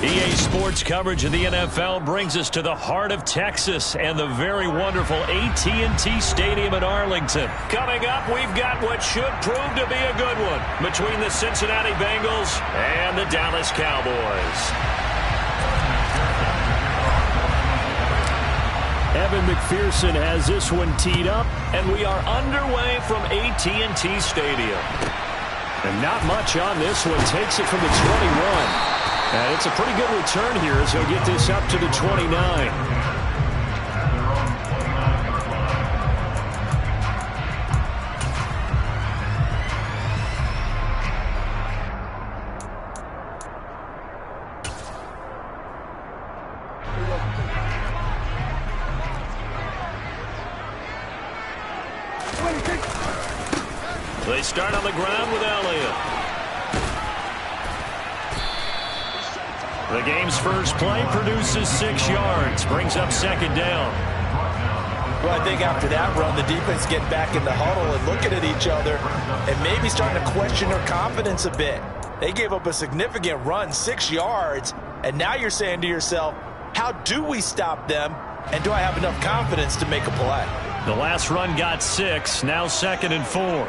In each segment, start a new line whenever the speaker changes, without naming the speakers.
EA Sports coverage of the NFL brings us to the heart of Texas and the very wonderful AT&T Stadium in Arlington. Coming up, we've got what should prove to be a good one between the Cincinnati Bengals and the Dallas Cowboys. Evan McPherson has this one teed up, and we are underway from AT&T Stadium. And not much on this one. Takes it from the 21. And it's a pretty good return here as he'll get this up to the 29. They start on the ground with Elliott. The game's first play produces 6 yards, brings up second down.
Well, I think after that run, the defense getting back in the huddle and looking at each other and maybe starting to question their confidence a bit. They gave up a significant run, 6 yards, and now you're saying to yourself, how do we stop them, and do I have enough confidence to make a play?
The last run got 6, now 2nd and 4.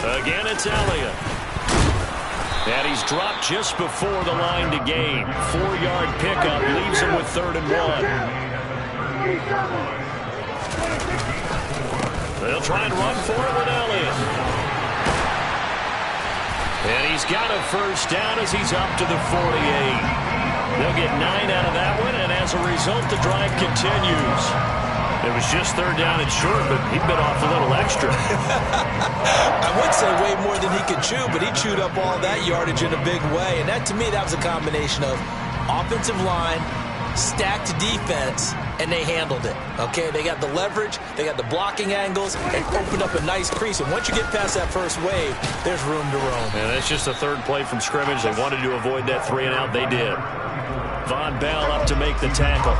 Again, it's Elliott. And he's dropped just before the line to gain. 4-yard pickup leaves him with 3rd and 1. They'll try and run for it with Elliott. And he's got a first down as he's up to the 48. They'll get 9 out of that one, and as a result, the drive continues. It was just 3rd down and short, but he bit off a little extra.
I would say way more than he could chew, but he chewed up all that yardage in a big way. And that, to me, that was a combination of offensive line, stacked defense, and they handled it. Okay, they got the leverage, they got the blocking angles, and opened up a nice crease. And once you get past that first wave, there's room to roam.
And that's just the 3rd play from scrimmage. They wanted to avoid that 3 and out. They did. Von Bell up to make the tackle.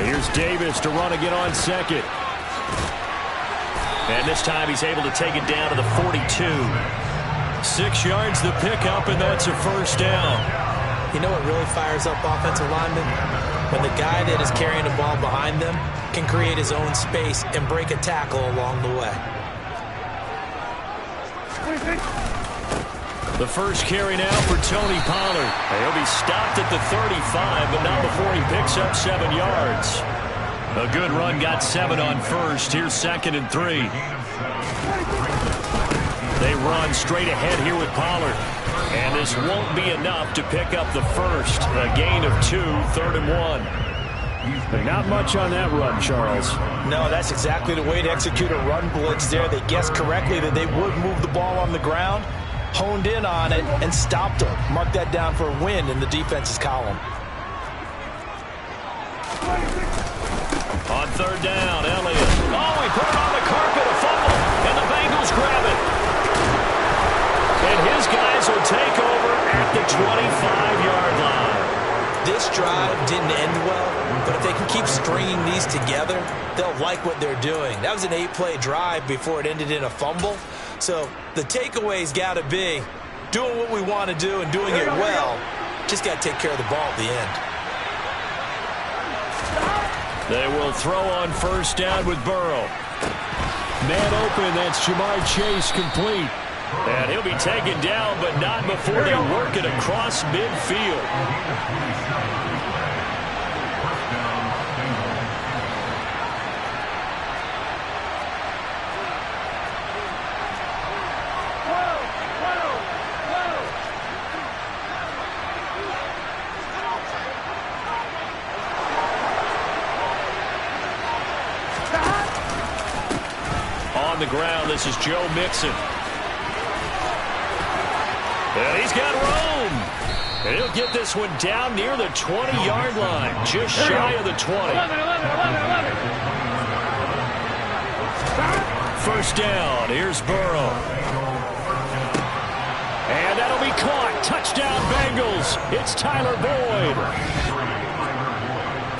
Here's Davis to run again on 2nd. And this time he's able to take it down to the 42. 6 yards the pickup, and that's a first down.
You know what really fires up offensive linemen? When the guy that is carrying the ball behind them can create his own space and break a tackle along the way.
The first carry now for Tony Pollard. He'll be stopped at the 35, but not before he picks up 7 yards. A good run, got 7 on first. Here's 2nd and 3. They run straight ahead here with Pollard. And this won't be enough to pick up the first. A gain of 2, 3rd and 1. But not much on that run, Charles.
No, that's exactly the way to execute a run blitz there. They guessed correctly that they would move the ball on the ground, honed in on it, and stopped them. Mark that down for a win in the defense's column.
On 3rd down, Elliott. Oh, he put it on the carpet, a fumble, and the Bengals grab it. And his guys will take over at the 25-yard line.
This drive didn't end well, but if they can keep stringing these together, they'll like what they're doing. That was an 8-play drive before it ended in a fumble. So the takeaway's got to be doing what we want to do and doing it well. Just got to take care of the ball at the end.
They will throw on first down with Burrow. Man open, that's Jamar Chase complete. And he'll be taken down, but not before they work it across midfield. On the ground, this is Joe Mixon. And he's got room. And he'll get this one down near the 20-yard line, just shy of the 20.
11.
first down. Here's Burrow. And that'll be caught. Touchdown, Bengals. It's Tyler Boyd.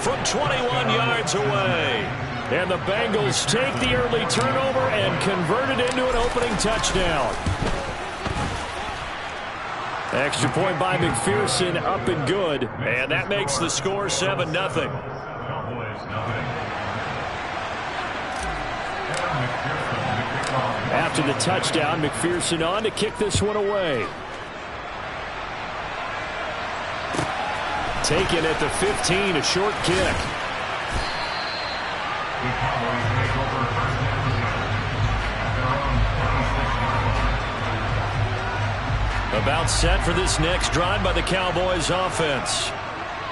From 21 yards away. And the Bengals take the early turnover and convert it into an opening touchdown. Extra point by McPherson, up and good. And that makes the score 7-0. After the touchdown, McPherson on to kick this one away. Taken at the 15, a short kick. About set for this next drive by the Cowboys offense.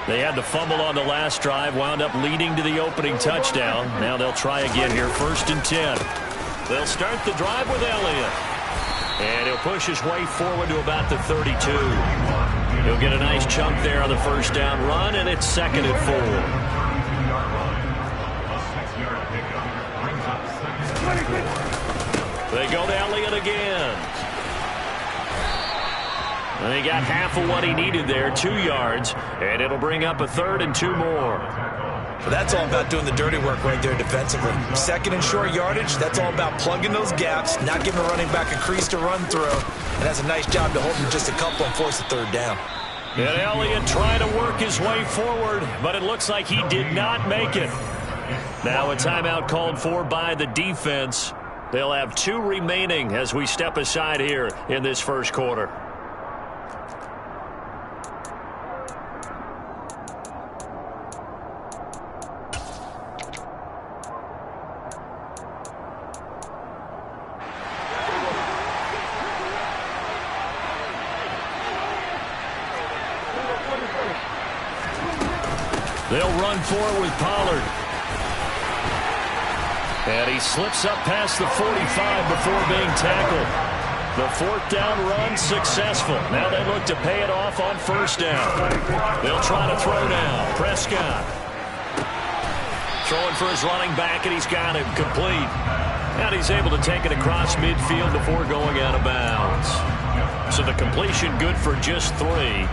They had the fumble on the last drive, wound up leading to the opening touchdown. Now they'll try again here, 1st and 10. They'll start the drive with Elliott. And he'll push his way forward to about the 32. He'll get a nice chunk there on the first down run, and it's 2nd and 4. They go to Elliott again. And he got half of what he needed there, 2 yards, and it'll bring up a 3rd and 2 more.
Well, that's all about doing the dirty work right there defensively. 2nd and short yardage, that's all about plugging those gaps, not giving a running back a crease to run through, and that's a nice job to hold him just a couple and force the 3rd down.
And Elliott trying to work his way forward, but it looks like he did not make it. Now a timeout called for by the defense. They'll have 2 remaining as we step aside here in this first quarter. They'll run for it with Pollard. And he slips up past the 45 before being tackled. The 4th down run successful. Now they look to pay it off on 1st down. They'll try to throw now. Prescott throwing for his running back, and he's got it complete. And he's able to take it across midfield before going out of bounds. So the completion good for just 3.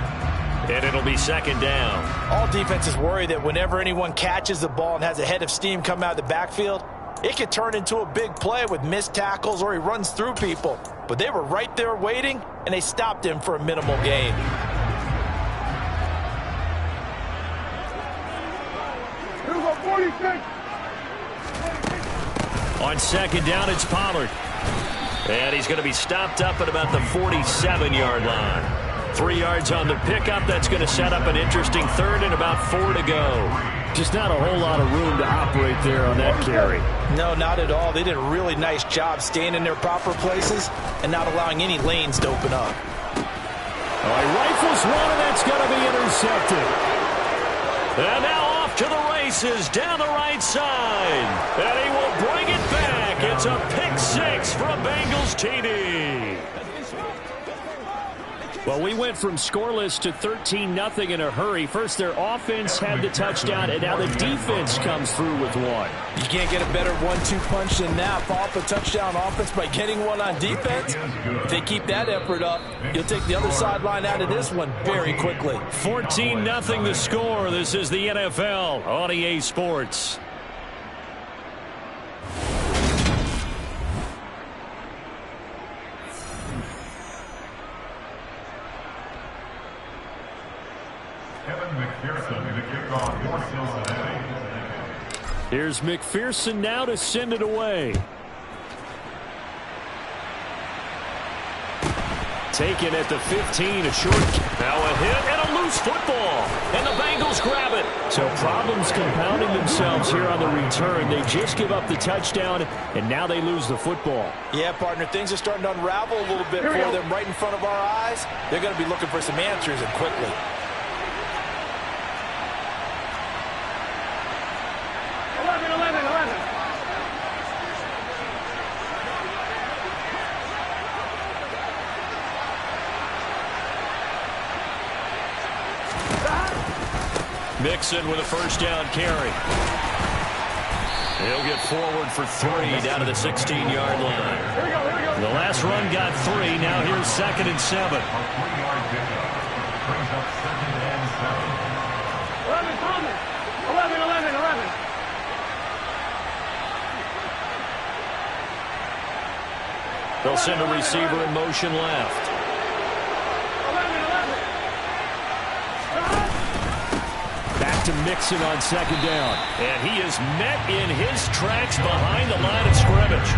And it'll be 2nd down.
All defenses worry that whenever anyone catches the ball and has a head of steam come out of the backfield, it could turn into a big play with missed tackles or he runs through people. But they were right there waiting, and they stopped him for a minimal gain.
On 2nd down, it's Pollard. And he's going to be stopped up at about the 47-yard line. 3 yards on the pickup. That's going to set up an interesting 3rd and about 4 to go. Just not a whole lot of room to operate there on that carry.
No, not at all. They did a really nice job staying in their proper places and not allowing any lanes to open up.
Oh, he rifles one, and that's going to be intercepted. And now off to the races down the right side. And he will bring it back. It's a pick 6 for a Bengals TD. Well, we went from scoreless to 13-0 in a hurry. First, their offense had the touchdown, and now the defense comes through with one.
You can't get a better 1-2 punch than that. Follow up a touchdown offense by getting one on defense. If they keep that effort up, you'll take the other sideline out of this one very quickly.
14-0 the score. This is the NFL on EA Sports. Here's McPherson now to send it away. Taken at the 15, a short. Now a hit and a loose football. And the Bengals grab it. So problems compounding themselves here on the return. They just give up the touchdown, and now they lose the football.
Yeah, partner, things are starting to unravel a little bit for them right in front of our eyes. They're going to be looking for some answers, and quickly.
Mixon with a first down carry. He'll get forward for 3 down to the 16-yard line. The last run got 3. Now here's 2nd and 7.
11.
They'll send a receiver in motion left. Back to Mixon on 2nd down. And he is met in his tracks behind the line of scrimmage.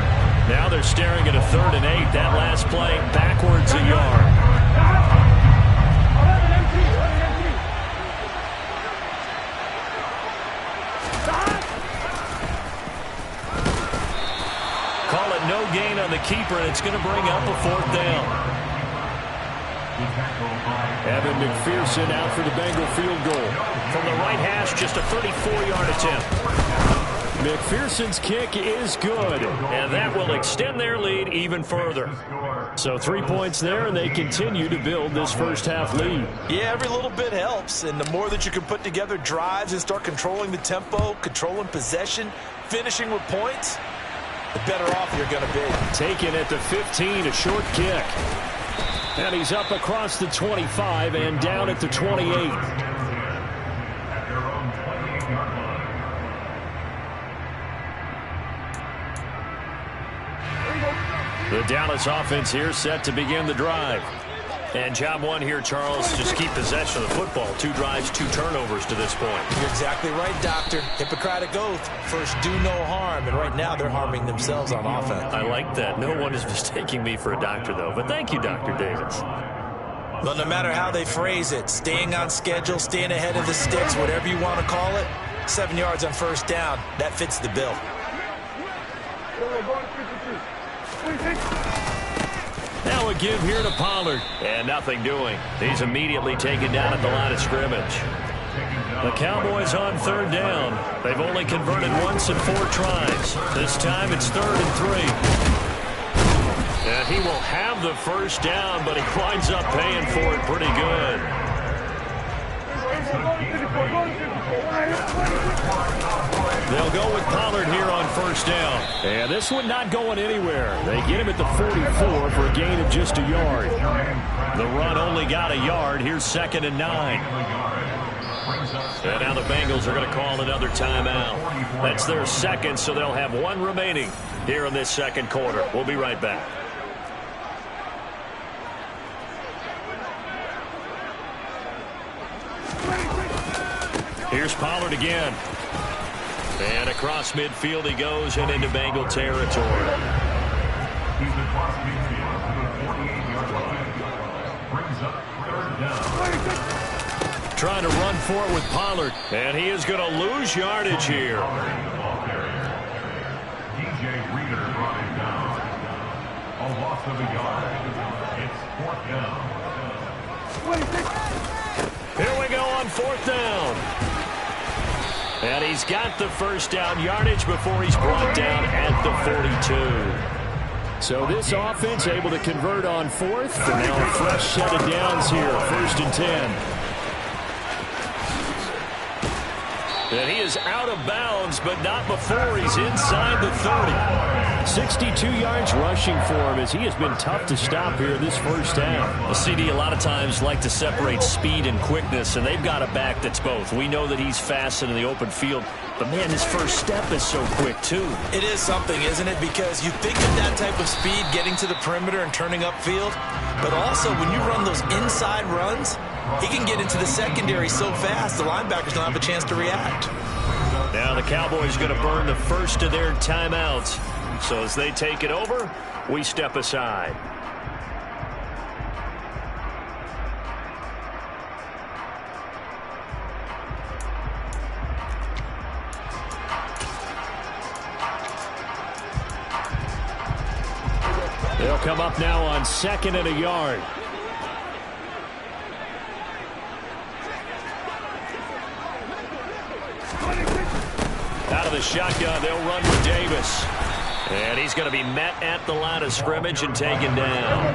Now they're staring at a 3rd and 8. That last play backwards a yard. Call it no gain on the keeper, and it's going to bring up a 4th down. Evan McPherson out for the Bengal field goal. From the right hash, just a 34-yard attempt. McPherson's kick is good, and that will extend their lead even further. So 3 points there, and they continue to build this first-half lead.
Yeah, every little bit helps, and the more that you can put together drives and start controlling the tempo, controlling possession, finishing with points, the better off you're going to be.
Taken at the 15, a short kick. And he's up across the 25 and down at the 28. The Dallas offense here set to begin the drive. And job 1 here, Charles, just keep possession of the football. 2 drives, 2 turnovers to this point.
You're exactly right, Doctor. Hippocratic oath. First, do no harm. And right now, they're harming themselves on offense.
I like that. No one is mistaking me for a doctor, though. But thank you, Dr. Davis.
Well, no matter how they phrase it, staying on schedule, staying ahead of the sticks, whatever you want to call it, 7 yards on 1st down, that fits the bill.
Now a give here to Pollard. And nothing doing. He's immediately taken down at the line of scrimmage. The Cowboys on 3rd down. They've only converted once in 4 tries. This time it's 3rd and 3. And he will have the 1st down, but he winds up paying for it pretty good. They'll go with Pollard here on 1st down. And this one not going anywhere. They get him at the 44 for a gain of just a yard. The run only got a yard. Here's 2nd and 9. And now the Bengals are going to call another timeout. That's their 2nd, so they'll have 1 remaining here in this 2nd quarter. We'll be right back. Here's Pollard again. And across midfield he goes and into Bengal territory.
He's across midfield to the 48-yard line. Brings up 3rd down.
Trying to run for it with Pollard. And he is going to lose yardage here.
DJ Reader brought him down. A loss of a yard. It's 4th down.
Here we go on 4th down. And he's got the 1st down yardage before he's brought down at the 42. So this offense able to convert on 4th. And now a fresh set of downs here. 1st and 10. And he is out of bounds, but not before he's inside the 30. 62 yards rushing for him as he has been tough to stop here this 1st down. The CD a lot of times like to separate speed and quickness, and they've got a back that's both. We know that he's fast in the open field, but man, his first step is so quick too.
It is something, isn't it? Because you think of that type of speed getting to the perimeter and turning upfield, but also when you run those inside runs, he can get into the secondary so fast the linebackers don't have a chance to react.
Now the Cowboys going to burn the first of their timeouts. So as they take it over, we step aside. They'll come up now on 2nd and a yard. Out of the shotgun, they'll run with Davis. And he's going to be met at the line of scrimmage and taken down.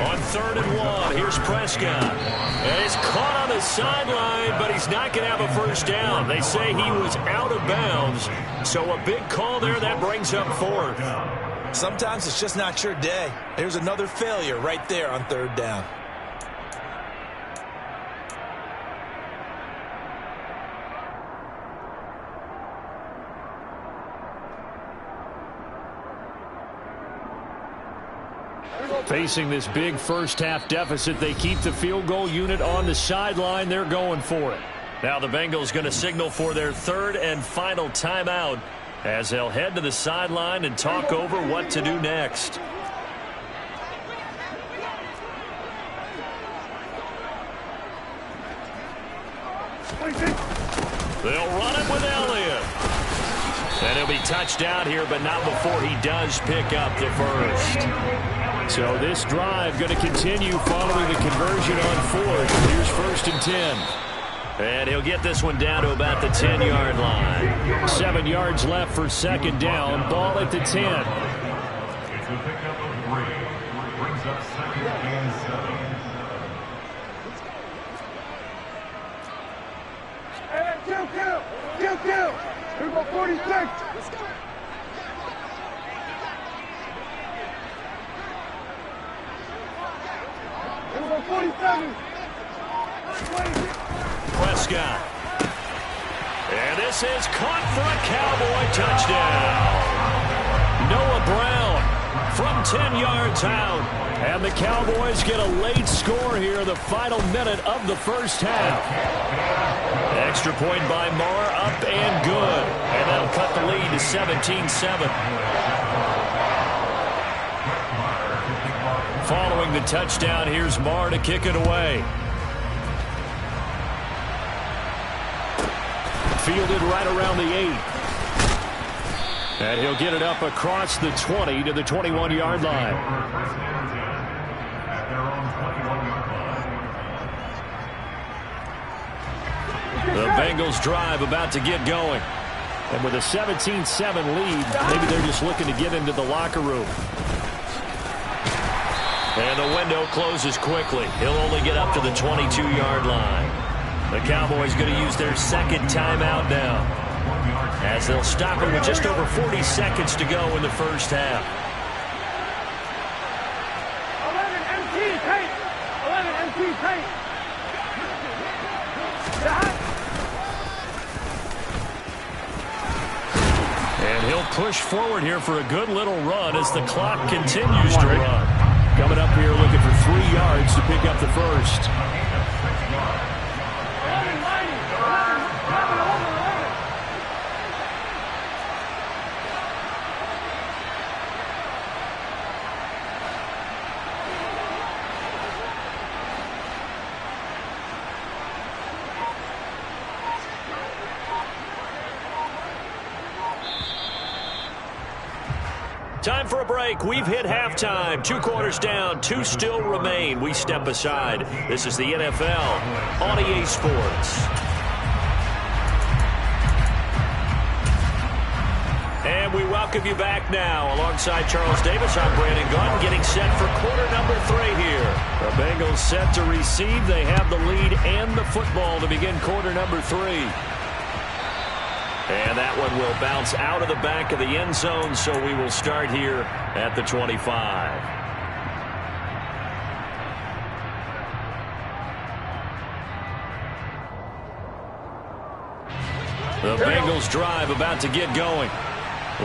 On 3rd and 1. Here's Prescott. And he's caught on the sideline, but he's not going to have a first down. They say he was out of bounds. So a big call there that brings up 4th.
Sometimes it's just not your day. There's another failure right there on 3rd down.
Facing this big first-half deficit, they keep the field goal unit on the sideline. They're going for it. Now the Bengals going to signal for their 3rd and final timeout as they'll head to the sideline and talk over what to do next. They'll run it with Elliott. And he'll be touched down here, but not before he does pick up the first. So this drive going to continue following the conversion on 4th. Here's 1st and 10. And he'll get this one down to about the 10-yard line. 7 yards left for 2nd down. Ball at the 10.
It's a pickup of 3. Brings up 2nd and 7.
Hey, kill. Here we go, 46. Let's go. Here we go, 47.
Prescott. And this is caught for a Cowboy touchdown. Noah Brown from 10 yards out. And the Cowboys get a late score here, the final minute of the first half. Extra point by Marr, up and good. And that'll cut the lead to 17-7. Following the touchdown, here's Marr to kick it away. Fielded right around the 8. And he'll get it up across the 20 to the 21-yard line. The Bengals drive about to get going. And with a 17-7 lead, maybe they're just looking to get into the locker room. And the window closes quickly. He'll only get up to the 22-yard line. The Cowboys going to use their 2nd timeout now, as they'll stop it with just over 40 seconds to go in the first half.
11 MT tape.
And he'll push forward here for a good little run as the clock continues to run. Coming up here looking for 3 yards to pick up the first. Time for a break. We've hit halftime. 2 quarters down. 2 still remain. We step aside. This is the NFL on EA Sports. And we welcome you back now. Alongside Charles Davis, I'm Brandon Gunn, getting set for quarter number 3 here. The Bengals set to receive. They have the lead and the football to begin quarter number 3. And that one will bounce out of the back of the end zone, so we will start here at the 25. The Bengals drive about to get going.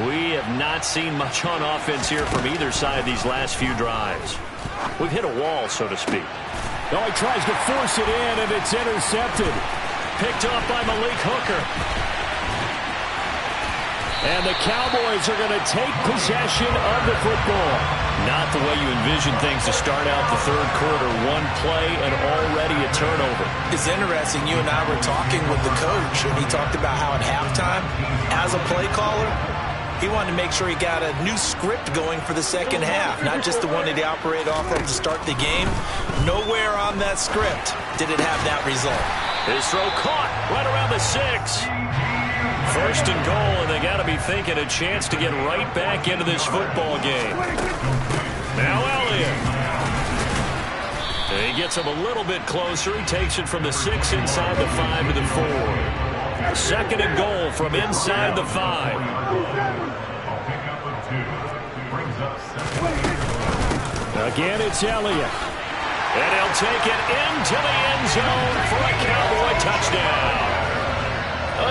We have not seen much on offense here from either side these last few drives. We've hit a wall, so to speak. Oh, he tries to force it in, and it's intercepted. Picked off by Malik Hooker. And the Cowboys are going to take possession of the football. Not the way you envision things to start out the 3rd quarter. 1 play and already a turnover.
It's interesting. You and I were talking with the coach, and he talked about how at halftime, as a play caller, he wanted to make sure he got a new script going for the second half, not just the one that he operated off of to start the game. Nowhere on that script did it have that result.
His throw caught right around the 6. 1st and goal, and they got to be thinking a chance to get right back into this football game. Now Elliott. gets him a little bit closer. He takes it from the 6 inside the 5 to the 4. 2nd and goal from inside the 5. Again, it's Elliott. And he'll take it into the end zone for a Cowboy touchdown.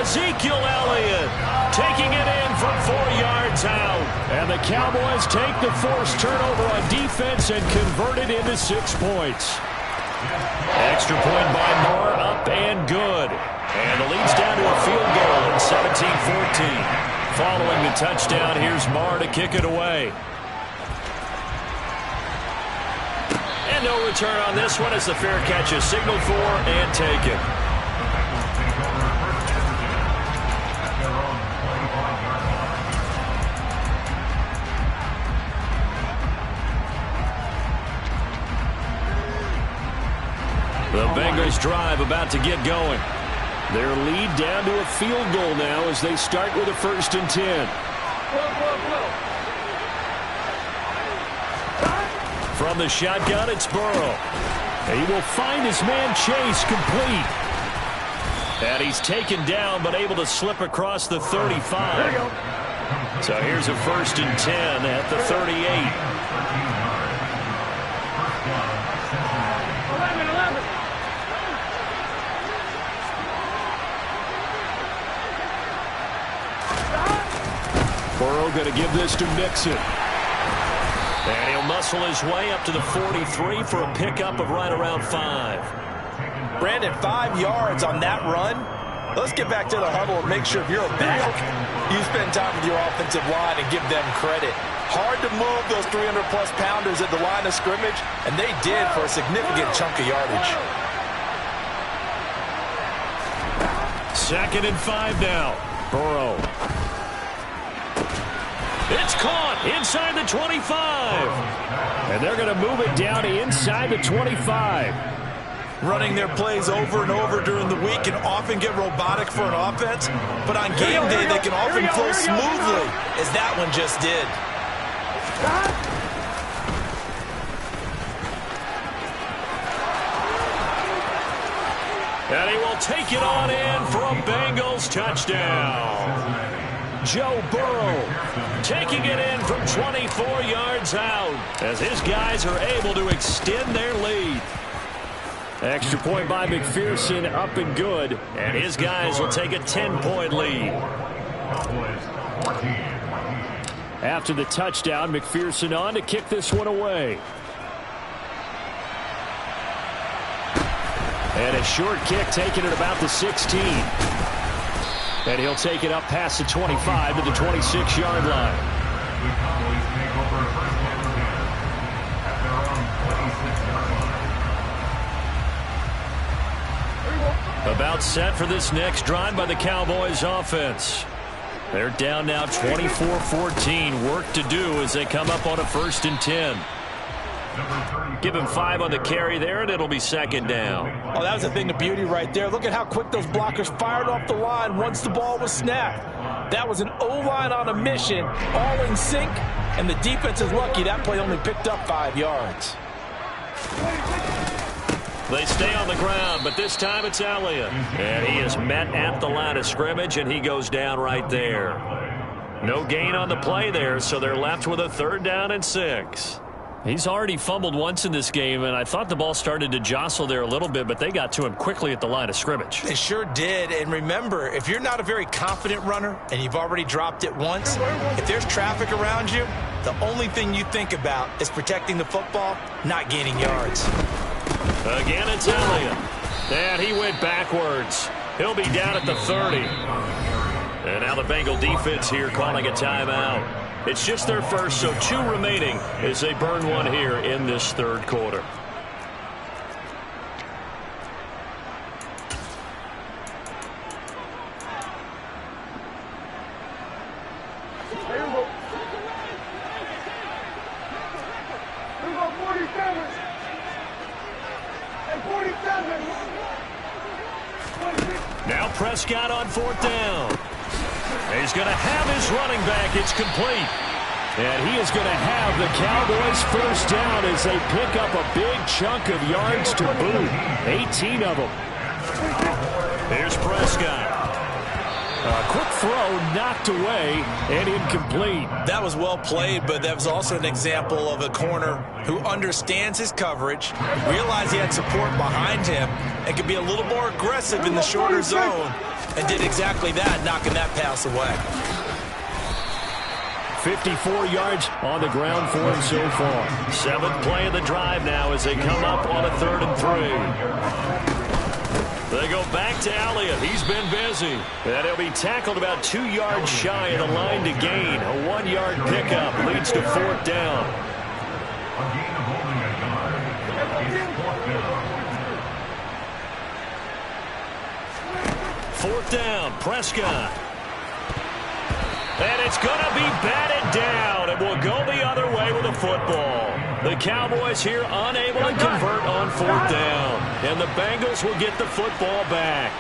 Ezekiel Elliott taking it in from 4 yards out. And the Cowboys take the forced turnover on defense and convert it into 6 points. Extra point by Moore, up and good. And the lead's down to a field goal at 17-14. Following the touchdown, here's Moore to kick it away. And no return on this one as the fair catch is signaled for and taken. The Bengals drive about to get going. Their lead down to a field goal now as they start with a 1st and 10. From the shotgun, it's Burrow. He will find his man Chase complete. And he's taken down but able to slip across the 35. So here's a 1st and 10 at the 38. Burrow going to give this to Mixon. And he'll muscle his way up to the 43 for a pickup of right around 5.
Brandon, 5 yards on that run. Let's get back to the huddle and make sure if you're a back, you spend time with your offensive line and give them credit. Hard to move those 300-plus pounders at the line of scrimmage, and they did for a significant chunk of yardage.
2nd and 5 now. Burrow. It's caught inside the 25. And they're going to move it down inside the 25.
Running their plays over and over during the week can often get robotic for an offense, but on game day they can often flow smoothly, as that one just did.
And he will take it on in for a Bengals touchdown. Joe Burrow taking it in from 24 yards out as his guys are able to extend their lead. Extra point by McPherson, up and good, and his guys will take a 10-point lead. After the touchdown, McPherson on to kick this one away. And a short kick taken at about the 16. And he'll take it up past the 25 to the 26-yard line. About set for this next drive by the Cowboys offense. They're down now 24-14. Work to do as they come up on a 1st and 10. Give him 5 on the carry there, and it'll be 2nd down.
Oh, that was a thing of beauty right there. Look at how quick those blockers fired off the line once the ball was snapped. That was an O-line on a mission, all in sync, and the defense is lucky that play only picked up 5 yards.
They stay on the ground, but this time it's Elliott. And he is met at the line of scrimmage, and he goes down right there. No gain on the play there, so they're left with a 3rd down and 6. He's already fumbled once in this game, and I thought the ball started to jostle there a little bit, but they got to him quickly at the line of scrimmage.
They sure did, and remember, if you're not a very confident runner and you've already dropped it once, if there's traffic around you, the only thing you think about is protecting the football, not gaining yards.
Again, it's Elliott. And he went backwards. He'll be down at the 30. And now the Bengal defense here calling a timeout. It's just their first, so 2 remaining as they burn one here in this 3rd quarter. Now Prescott on 4th down. He's going to have his running back. It's complete. And he is going to have the Cowboys first down as they pick up a big chunk of yards to boot. 18 of them. Here's Prescott. A quick throw knocked away and incomplete.
That was well played, but that was also an example of a corner who understands his coverage, realized he had support behind him, and could be a little more aggressive in the shorter zone, and did exactly that, knocking that pass away.
54 yards on the ground for him so far. 7th play of the drive now as they come up on a 3rd and 3. They go back to Elliott. He's been busy. And he'll be tackled about 2 yards shy of the line to gain. A 1-yard pickup leads to 4th down.
A gain of only a yard. It's 4th down.
4th down, Prescott. And it's going to be batted down. It will go the other way with the football. The Cowboys here unable to convert on 4th down. And the Bengals will get the football back.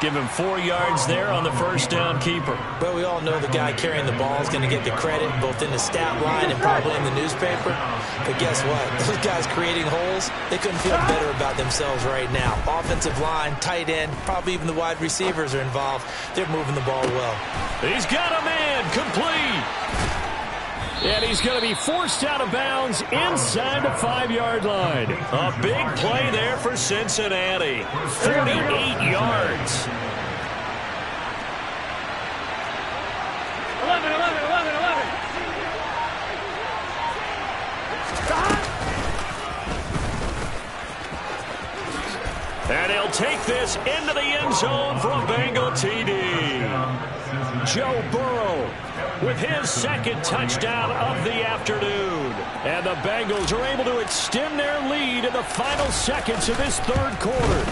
Give him 4 yards there on the first down keeper.
But we all know the guy carrying the ball is going to get the credit both in the stat line and probably in the newspaper. But guess what? Those guys creating holes, they couldn't feel better about themselves right now. Offensive line, tight end, probably even the wide receivers are involved. They're moving the ball well.
He's got a man complete. And he's going to be forced out of bounds inside the 5-yard line. A big play there for Cincinnati. 48 yards.
11.
And he'll take this into the end zone for a Bengal TD. Joe Burrow with his 2nd touchdown of the afternoon. And the Bengals are able to extend their lead in the final seconds of this 3rd quarter.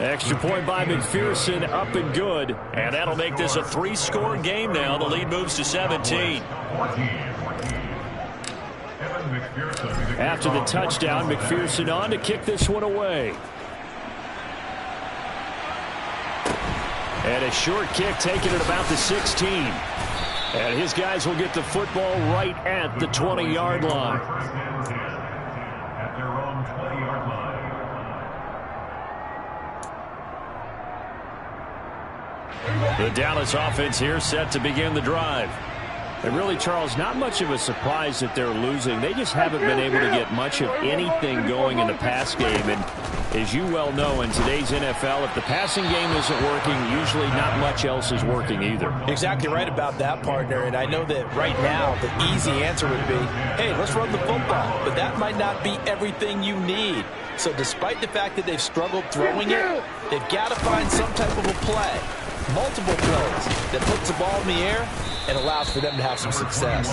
Extra point by McPherson, up and good. And that'll make this a 3-score game now. The lead moves to 17. After the touchdown, McPherson on to kick this one away. And a short kick taken at about the 16. And his guys will get the football right at the 20-yard line.
At their own 20-yard line.
The Dallas offense here set to begin the drive. And really, Charles, not much of a surprise that they're losing. They just haven't been able to get much of anything going in the pass game. And as you well know, in today's NFL, if the passing game isn't working, usually not much else is working either.
Exactly right about that, partner. And I know that right now the easy answer would be, hey, let's run the football. But that might not be everything you need. So despite the fact that they've struggled throwing it, they've got to find some type of a play, multiple plays, that puts the ball in the air and allows for them to have some success.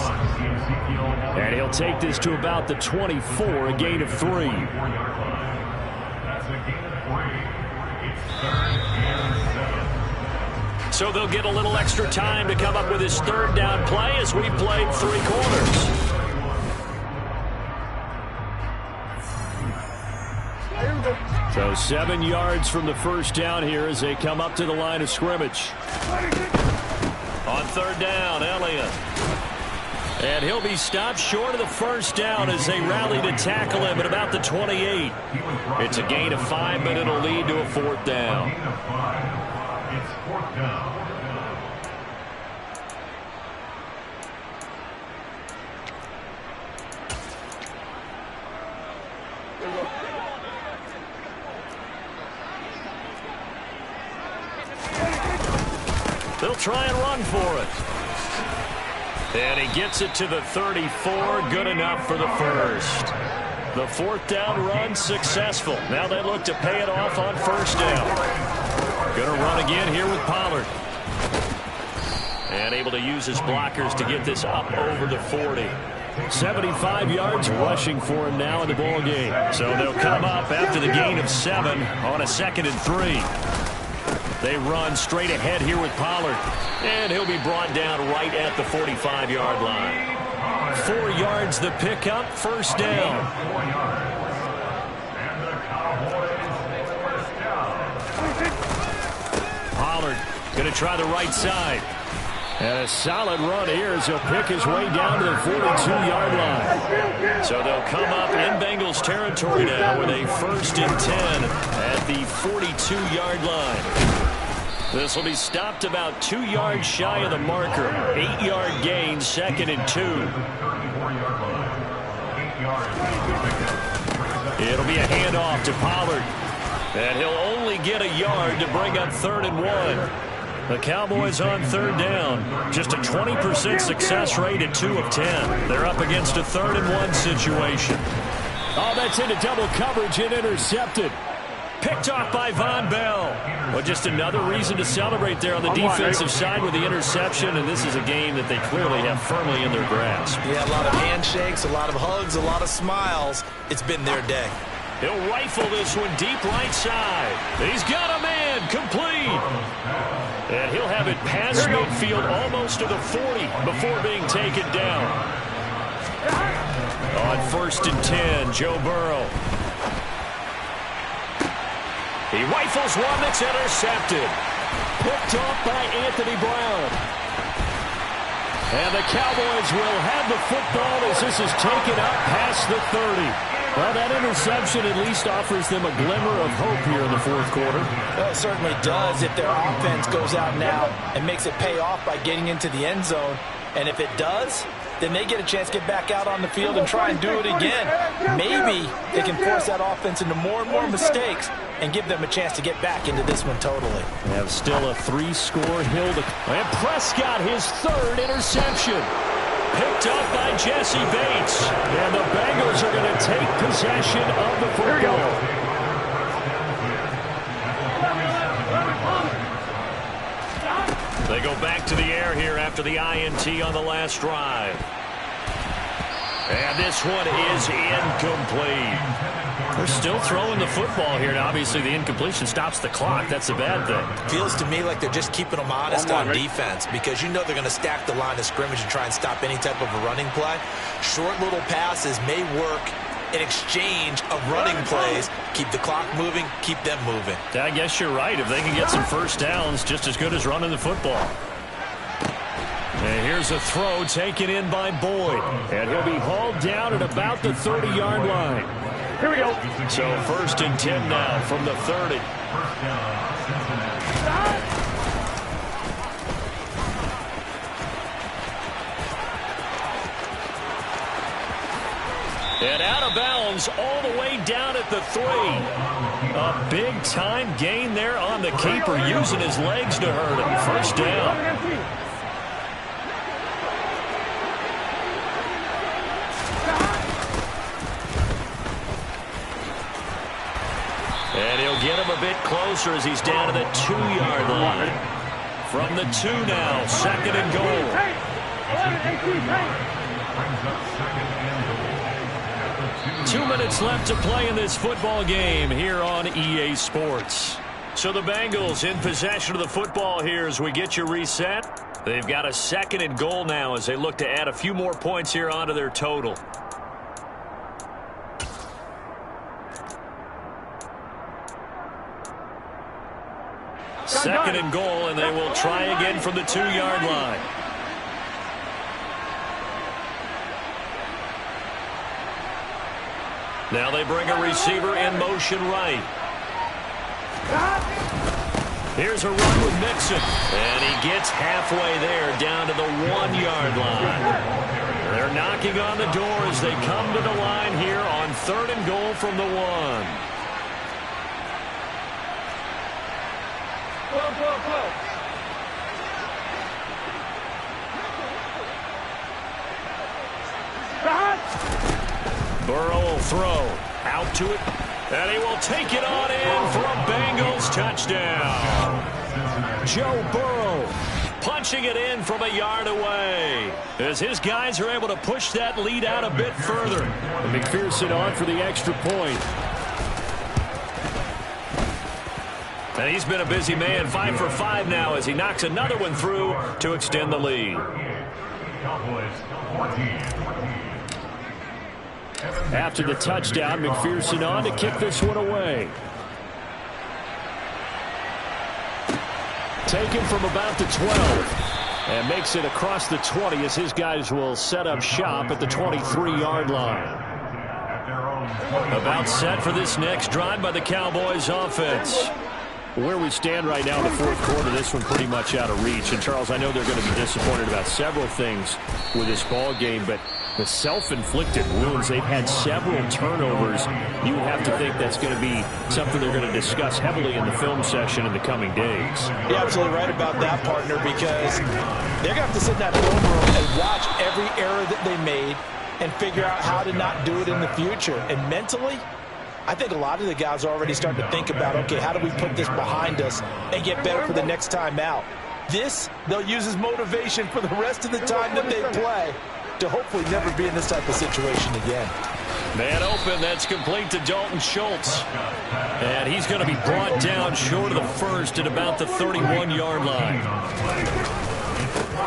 And he'll take this to about the 24, a gain of 3.
That's a gain of 3. It's 3rd and 7.
So they'll get a little extra time to come up with his 3rd down play as we played 3 quarters. So 7 yards from the first down here as they come up to the line of scrimmage. On 3rd down, Elliott. And he'll be stopped short of the first down as they rally to tackle him at about the 28. It's a gain of 5, but it'll lead to a 4th down.
Gain of 5. It's 4th down.
They'll try and run for it. And he gets it to the 34. Good enough for the first. The 4th down run successful. Now they look to pay it off on 1st down. Going to run again here with Pollard. And able to use his blockers to get this up over the 40. 75 yards rushing for him now in the ball game. So they'll come up after the gain of 7 on a 2nd and 3. They run straight ahead here with Pollard. And he'll be brought down right at the 45-yard line. 4 yards the pickup, 1st down.
And the Cowboys
Going to try the right side. And a solid run here as he'll pick his way down to the 42-yard line. So they'll come up in Bengals territory now with a 1st and 10 at the 42-yard line. This will be stopped about 2 yards shy of the marker. 8-yard gain, 2nd and 2. It'll be a handoff to Pollard. And he'll only get a yard to bring up 3rd and 1. The Cowboys on 3rd down. Just a 20% success rate at 2 of 10. They're up against a 3rd and 1 situation. Oh, that's into double coverage and intercepted. Picked off by Von Bell. Well, just another reason to celebrate there on the defensive side with the interception, and this is a game that they clearly have firmly in their grasp.
Yeah, a lot of handshakes, a lot of hugs, a lot of smiles. It's been their day.
He'll rifle this one deep right side. He's got a man complete. And he'll have it past midfield almost to the 40 before being taken down. On 1st and 10, Joe Burrow. He rifles one that's intercepted. Picked off by Anthony Brown. And the Cowboys will have the football as this is taken up past the 30. Well, that interception at least offers them a glimmer of hope here in the 4th quarter.
Well, it certainly does if their offense goes out now and makes it pay off by getting into the end zone. And if it does, then they get a chance to get back out on the field and try and do it again. Maybe they can force that offense into more and more mistakes and give them a chance to get back into this one totally.
They have still a 3-score hill to... And Prescott, his 3rd interception. Picked up by Jesse Bates. And the Bengals are going to take possession of the football. They go back to the air here after the INT on the last drive. And this one is incomplete. They're still throwing the football here. Now, obviously, the incompletion stops the clock. That's a bad thing.
Feels to me like they're just keeping them honest on defense because you know they're going to stack the line of scrimmage and try and stop any type of a running play. Short little passes may work in exchange of running plays. Keep the clock moving, keep them moving.
I guess you're right. If they can get some first downs, just as good as running the football. And here's a throw taken in by Boyd. And he'll be hauled down at about the 30-yard line. Here we go. So 1st and 10 now from the 30. And out of bounds all the way down at the 3. A big-time gain there on the keeper, using his legs to hurt him. 1st down. And he'll get him a bit closer as he's down to the 2-yard line. From the 2 now, 2nd and goal. 2 minutes left to play in this football game here on EA Sports. So the Bengals in possession of the football here as we get you reset. They've got a 2nd and goal now as they look to add a few more points here onto their total. Second and goal, and they will try again from the 2-yard line. Now they bring a receiver in motion right. Here's a run with Mixon, and he gets halfway there down to the 1-yard line. They're knocking on the door as they come to the line here on 3rd and goal from the 1. Burrow will throw. Out to it. And he will take it on in for a Bengals touchdown. Joe Burrow punching it in from a yard away as his guys are able to push that lead out a bit further. And McPherson on for the extra point. And he's been a busy man, 5 for 5 now as he knocks another one through to extend the lead. After the touchdown, McPherson on to kick this one away. Taken from about the 12. And makes it across the 20 as his guys will set up shop at the 23-yard line. About set for this next drive by the Cowboys offense. Where we stand right now in the fourth quarter, this one pretty much out of reach. And, Charles, I know they're going to be disappointed about several things with this ball game, but the self-inflicted wounds, they've had several turnovers. You would have to think that's going to be something they're going to discuss heavily in the film session in the coming days.
You're absolutely right about that, partner, because they're going to have to sit in that film room and watch every error that they made and figure out how to not do it in the future. And mentally, I think a lot of the guys are already starting to think about, okay, how do we put this behind us and get better for the next time out? This, they'll use as motivation for the rest of the time that they play to hopefully never be in this type of situation again.
Man open, that's complete to Dalton Schultz. And he's going to be brought down short of the first at about the 31-yard line.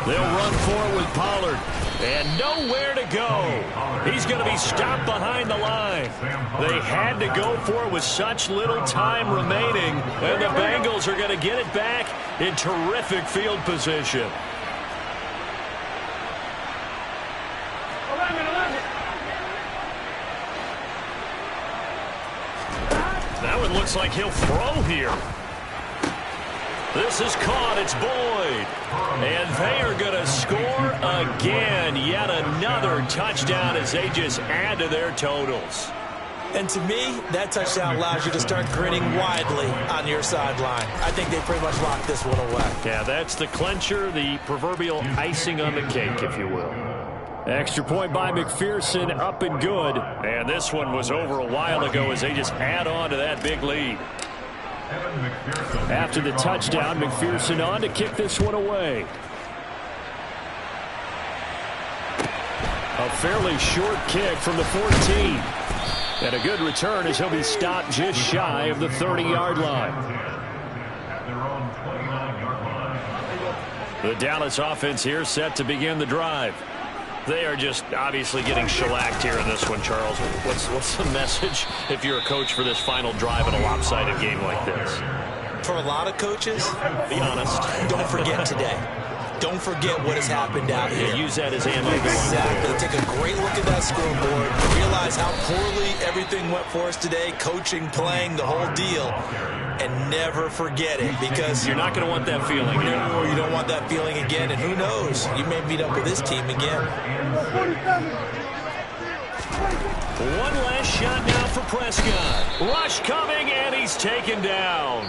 They'll run forward with Pollard. And nowhere to go. He's going to be stopped behind the line. They had to go for it with such little time remaining. And the Bengals are going to get it back in terrific field position. That one looks like he'll throw here. This is caught. It's Boyd. And they are going to score again. Yet another touchdown as they just add to their totals.
And to me, that touchdown allows you to start grinning widely on your sideline. I think they pretty much locked this one away.
Yeah, that's the clincher, the proverbial icing on the cake, if you will. Extra point by McPherson, up and good. And this one was over a while ago as they just add on to that big lead. After the touchdown, McPherson on to kick this one away. A fairly short kick from the 14. And a good return as he'll be stopped just shy of the 30-yard line. The Dallas offense here set to begin the drive. They are just obviously getting shellacked here in this one, Charles. What's the message if you're a coach for this final drive in a lopsided game like this?
For a lot of coaches,
be honest,
don't forget today. Don't forget what has happened out here.
Yeah, use that as ammo.
Exactly. Take a great look at that scoreboard. Realize how poorly everything went for us today. Coaching, playing, the whole deal. And never forget it, because
you're not going to want that feeling.
No, you don't want that feeling again. And who knows? You may meet up with this team again.
One last shot now for Prescott. Rush coming, and he's taken down.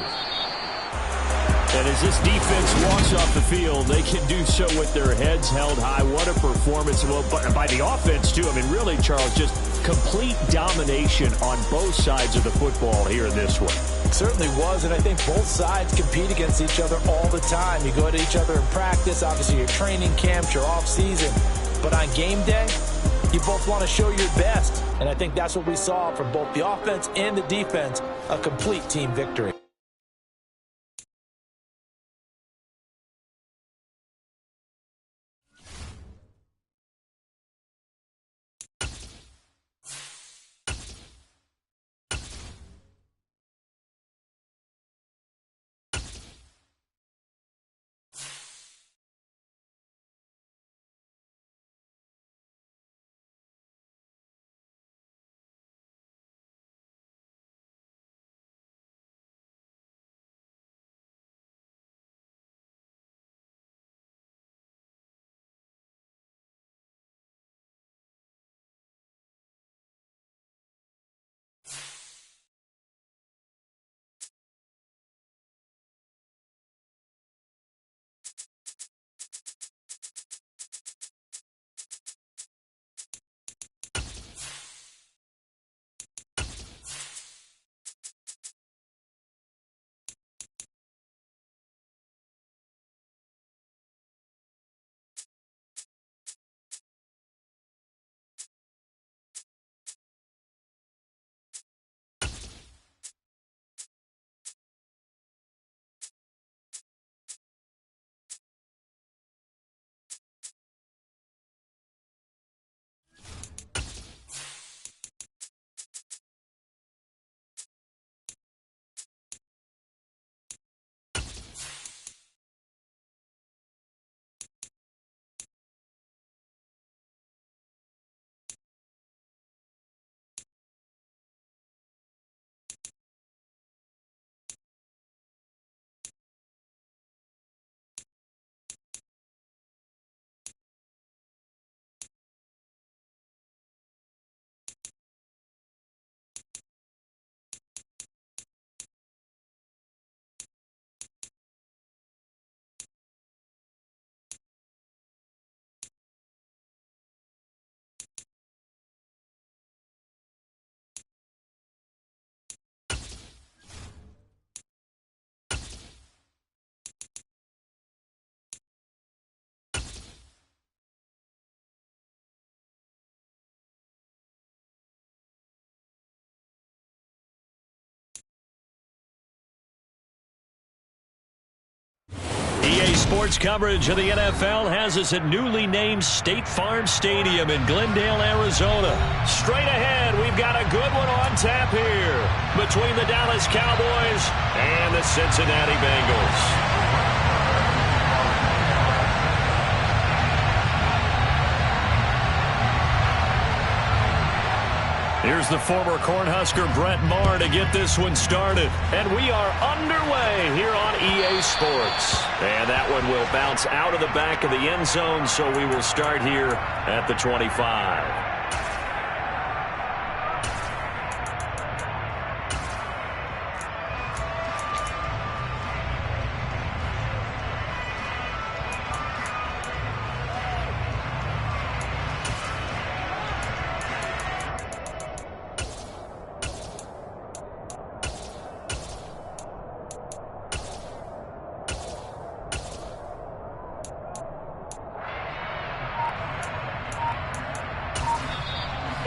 And as this defense walks off the field, they can do so with their heads held high. What a performance. Well, by the offense, too. I mean, really, Charles, just complete domination on both sides of the football here in this one.
It certainly was, and I think both sides compete against each other all the time. You go to each other in practice, obviously your training camps, your off-season. But on game day, you both want to show your best. And I think that's what we saw from both the offense and the defense, a complete team victory.
Sports coverage of the NFL has us at newly named State Farm Stadium in Glendale, Arizona. Straight ahead, we've got a good one on tap here between the Dallas Cowboys and the Cincinnati Bengals. Here's the former Cornhusker Brett Maher to get this one started. And we are underway here on EA Sports. And that one will bounce out of the back of the end zone, so we will start here at the 25.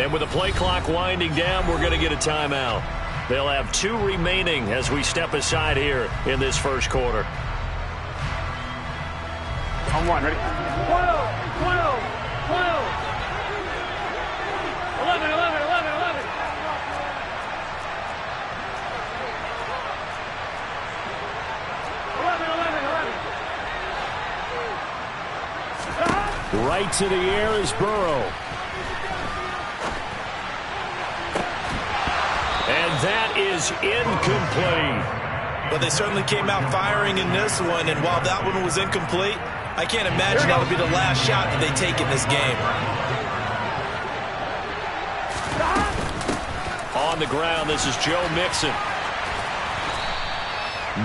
And with the play clock winding down, we're going to get a timeout. They'll have 2 remaining as we step aside here in this first quarter.
On 1, ready? 12, 12, 12. 11, 11, 11, 11.
Right to the air is Burrow. And that is incomplete.
But they certainly came out firing in this one, and while that one was incomplete, I can't imagine that would be the last shot that they take in this game.
On the ground, this is Joe Mixon.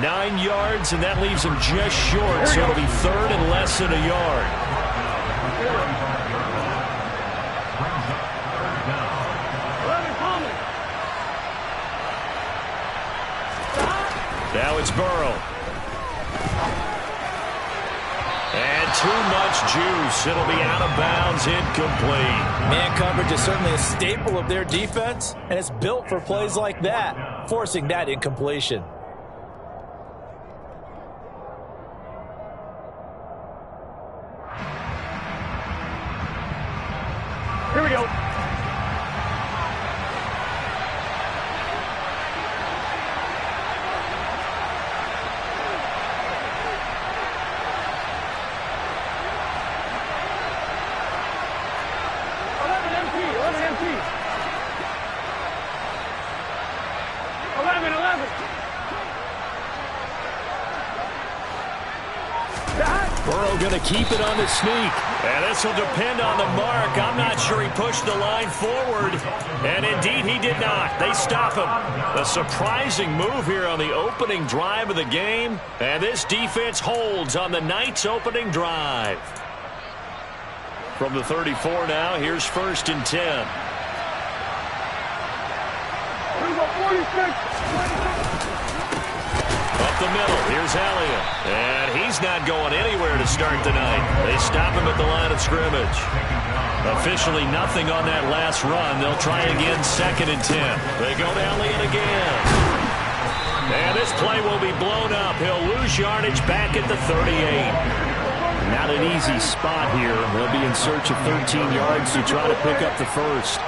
9 yards, and that leaves him just short, so it'll be third and less than a yard. Now it's Burrow. And too much juice. It'll be out of bounds, incomplete.
Man coverage is certainly a staple of their defense, and it's built for plays like that, forcing that incompletion.
Here we go.
Burrow going to keep it on the sneak. And this will depend on the mark. I'm not sure he pushed the line forward. And indeed, he did not. They stop him. A surprising move here on the opening drive of the game. And this defense holds on the night's opening drive. From the 34 now, here's 1st and 10.
Here we go, 46.
Up the middle, here's Elliott. And he's not going anywhere to start the night. They stop him at the line of scrimmage. Officially nothing on that last run. They'll try again, 2nd and 10. They go to Elliott again. And this play will be blown up. He'll lose yardage back at the 38. Not an easy spot here. They'll be in search of 13 yards to try to pick up the first.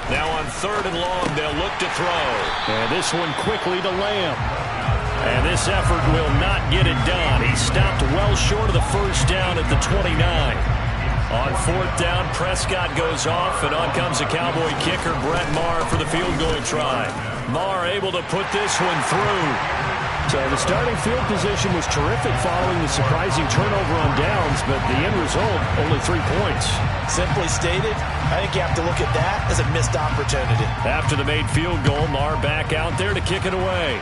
Now on 3rd and long, they'll look to throw. And this one quickly to Lamb. And this effort will not get it done. He stopped well short of the first down at the 29. On 4th down, Prescott goes off, and on comes the Cowboy kicker, Brett Maher, for the field-going try. Maher able to put this one through. So the starting field position was terrific following the surprising turnover on downs, but the end result, only 3 points.
Simply stated, I think you have to look at that as a missed opportunity.
After the made field goal, Maher back out there to kick it away.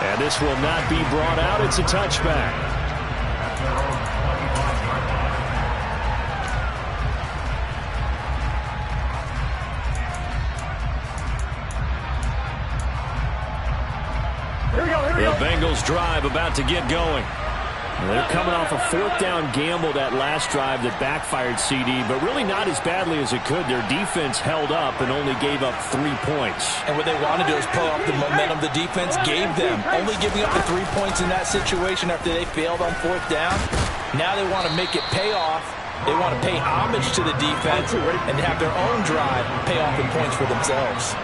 And this will not be brought out. It's a touchback. The Bengals drive about to get going. They're coming off a fourth down gamble that last drive that backfired CD, but really not as badly as it could. Their defense held up and only gave up 3 points.
And what they want to do is pull off the momentum the defense gave them. Only giving up the 3 points in that situation after they failed on fourth down. Now they want to make it pay off. They want to pay homage to the defense and have their own drive pay off in points for themselves.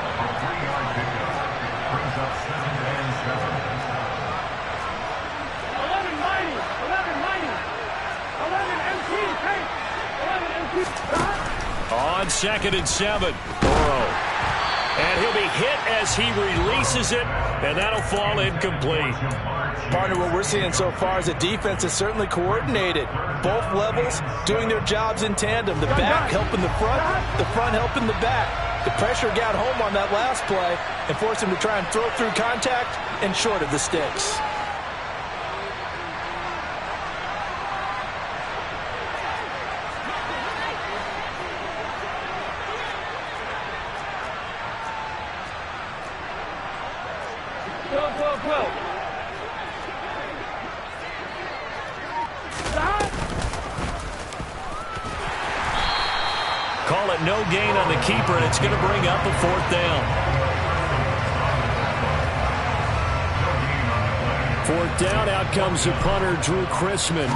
On 2nd and 7, Burrow. And he'll be hit as he releases it, and that'll fall incomplete.
Partner, what we're seeing so far is the defense is certainly coordinated. Both levels doing their jobs in tandem. The back helping the front helping the back. The pressure got home on that last play and forced him to try and throw through contact and short of the sticks.
Call it no gain on the keeper, and it's going to bring up a fourth down. Fourth down, out comes the punter, Drew Chrisman.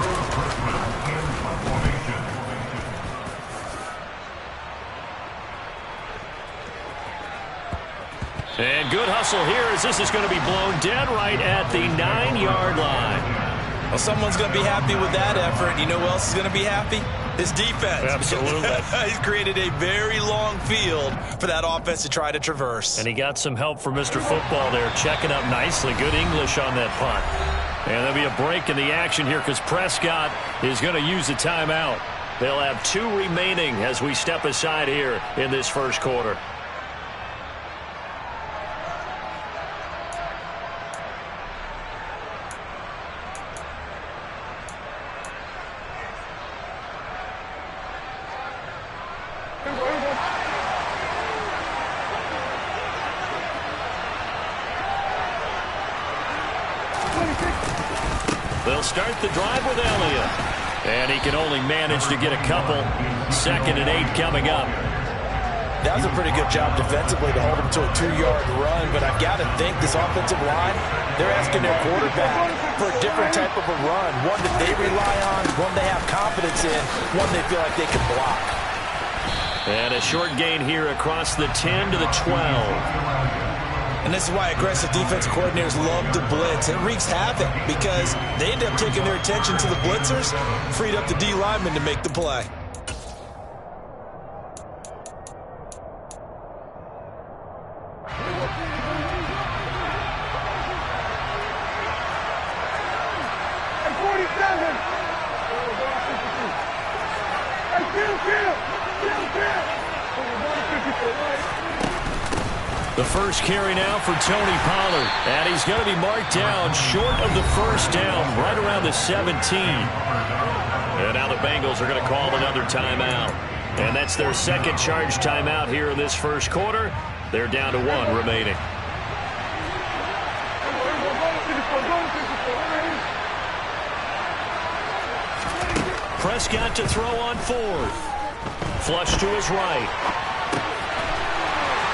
And good hustle here as this is going to be blown dead right at the 9-yard line.
Well, someone's going to be happy with that effort. You know who else is going to be happy? His defense.
Absolutely.
He's created a very long field for that offense to try to traverse.
And he got some help from Mr. Football there, checking up nicely. Good English on that punt. And there'll be a break in the action here because Prescott is going to use a timeout. They'll have 2 remaining as we step aside here in this first quarter. They'll start the drive with Elliott. And he can only manage to get a couple. 2nd and 8 coming up.
That was a pretty good job defensively to hold him to a 2-yard run, but I've got to think this offensive line, they're asking their quarterback for a different type of a run, one that they rely on, one they have confidence in, one they feel like they can block.
And a short gain here across the 10 to the 12.
And this is why aggressive defensive coordinators love to blitz. It wreaks havoc because they end up taking their attention to the blitzers, freed up the D lineman to make the play.
The first carry now for Tony Pollard. And he's going to be marked down short of the first down, right around the 17. And now the Bengals are going to call another timeout. And that's their second charge timeout here in this first quarter. They're down to 1 remaining. Prescott to throw on 4th. Flush to his right.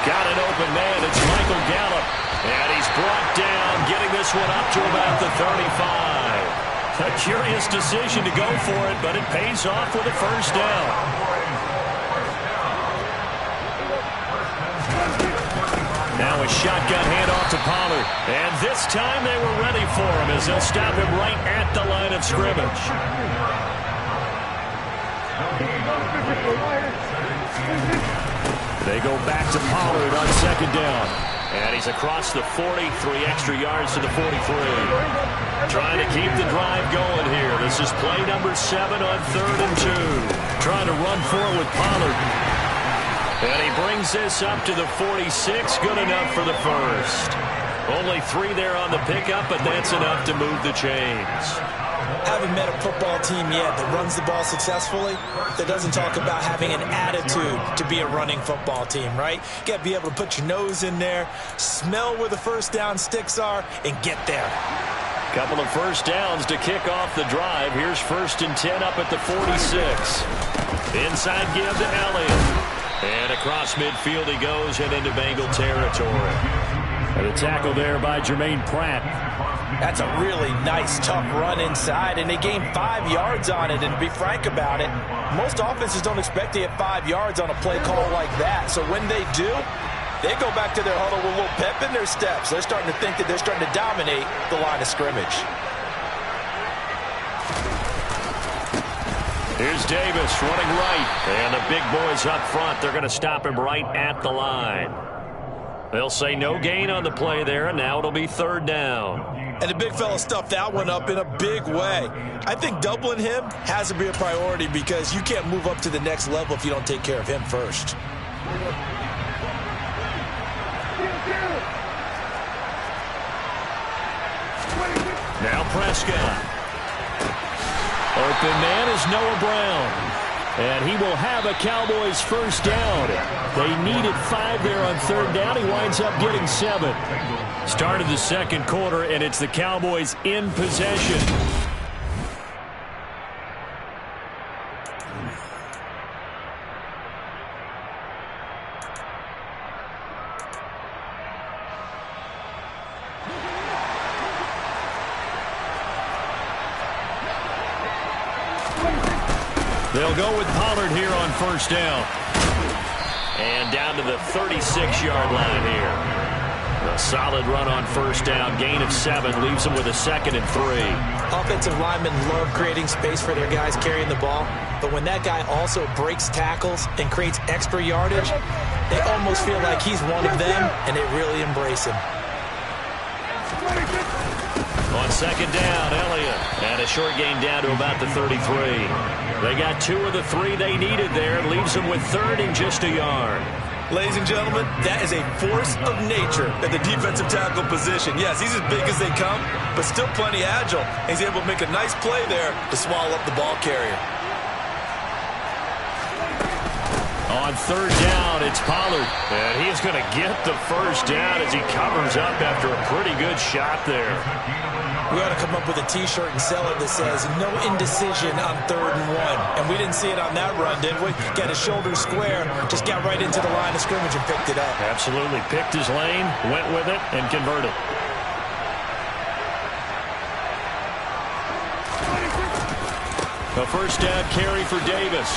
Got an open man. It's Michael Gallup. And he's brought down, getting this one up to about the 35. A curious decision to go for it, but it pays off with a first down. Now a shotgun handoff to Pollard. And this time they were ready for him as they'll stop him right at the line of scrimmage. They go back to Pollard on 2nd down. And he's across the 40, 3 extra yards to the 43. Trying to keep the drive going here. This is play number 7 on 3rd and 2. Trying to run forward with Pollard. And he brings this up to the 46. Good enough for the first. Only 3 there on the pickup, but that's enough to move the chains.
Haven't met a football team yet that runs the ball successfully, that doesn't talk about having an attitude to be a running football team, right? You got to be able to put your nose in there, smell where the first down sticks are, and get there.
Couple of first downs to kick off the drive. Here's 1st and 10 up at the 46. Inside give to Elliott. And across midfield he goes and into Bengal territory. And a tackle there by Jermaine Pratt.
That's a really nice, tough run inside, and they gained 5 yards on it. And to be frank about it, most offenses don't expect to get 5 yards on a play call like that. So when they do, they go back to their huddle with a little pep in their steps. They're starting to think that they're starting to dominate the line of scrimmage.
Here's Davis running right. And the big boys up front, they're going to stop him right at the line. They'll say no gain on the play there, and now it'll be 3rd down.
And the big fella stuffed that one up in a big way. I think doubling him has to be a priority because you can't move up to the next level if you don't take care of him first.
Now Prescott. Open man is Noah Brown. And he will have a Cowboys first down. They needed 5 there on 3rd down. He winds up getting 7. Started the 2nd quarter, and it's the Cowboys in possession. They'll go with Pollard here on 1st down. And down to the 36-yard line here. A solid run on 1st down. Gain of 7 leaves them with a 2nd and 3.
Offensive linemen love creating space for their guys carrying the ball. But when that guy also breaks tackles and creates extra yardage, they almost feel like he's one of them, and they really embrace him.
On 2nd down, Elliott. And a short gain down to about the 33. They got 2 of the 3 they needed there. It leaves them with 3rd and just a yard.
Ladies and gentlemen, that is a force of nature at the defensive tackle position. Yes, he's as big as they come, but still plenty agile. He's able to make a nice play there to swallow up the ball carrier.
On 3rd down, it's Pollard. And he is going to get the first down as he covers up after a pretty good shot there.
We ought to come up with a T-shirt and sell it that says, no indecision on 3rd and 1. And we didn't see it on that run, did we? Got his shoulder square, just got right into the line of scrimmage and picked it up.
Absolutely. Picked his lane, went with it, and converted. A first down carry for Davis.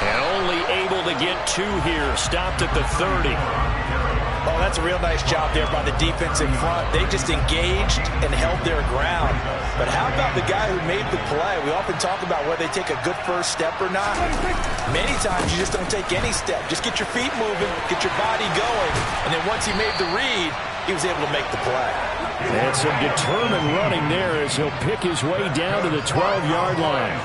And only able to get 2 here. Stopped at the 30.
Oh, that's a real nice job there by the defense in front. They just engaged and held their ground. But how about the guy who made the play? We often talk about whether they take a good first step or not. Many times you just don't take any step. Just get your feet moving, get your body going. And then once he made the read, he was able to make the play.
And some determined running there as he'll pick his way down to the 12-yard line.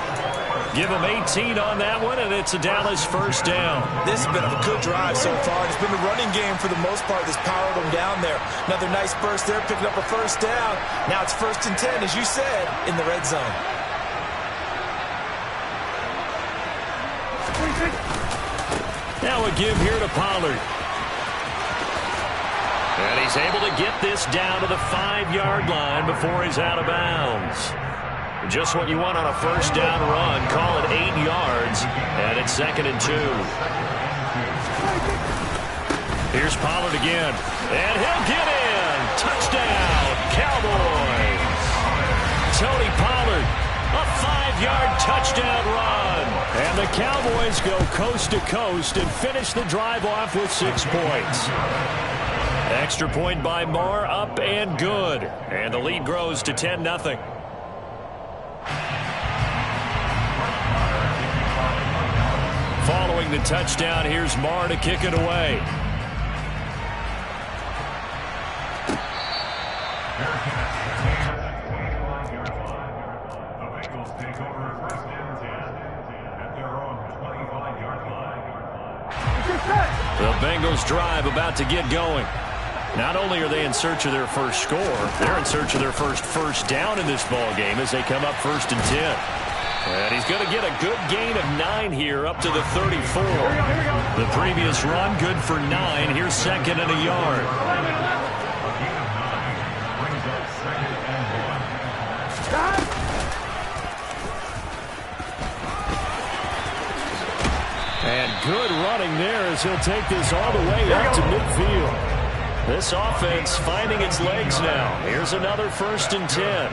Give him 18 on that one, and it's a Dallas first down.
This has been a good drive so far. It's been the running game for the most part that's powered them down there. Another nice burst there, picking up a first down. Now it's 1st and 10, as you said, in the red zone.
Now a give here to Pollard. And he's able to get this down to the 5-yard line before he's out of bounds. Just what you want on a first down run. Call it 8 yards, and it's 2nd and 2. Here's Pollard again, and he'll get in. Touchdown, Cowboys. Tony Pollard, a 5-yard touchdown run. And the Cowboys go coast to coast and finish the drive off with 6 points. Extra point by Moore, up and good. And the lead grows to 10-0. Following the touchdown, here's Marr to kick it away.
The Bengals take over 1st and 10 at their own 25-yard line.
The Bengals drive about to get going. Not only are they in search of their first score, they're in search of their first down in this ball game as they come up 1st and 10. And he's going to get a good gain of 9 here up to the 34. The previous run good for 9. Here's 2nd and a yard.
A gain of 9 brings up 2nd
Good running there as he'll take this all the way up to midfield. This offense finding its legs now. Here's another 1st and 10.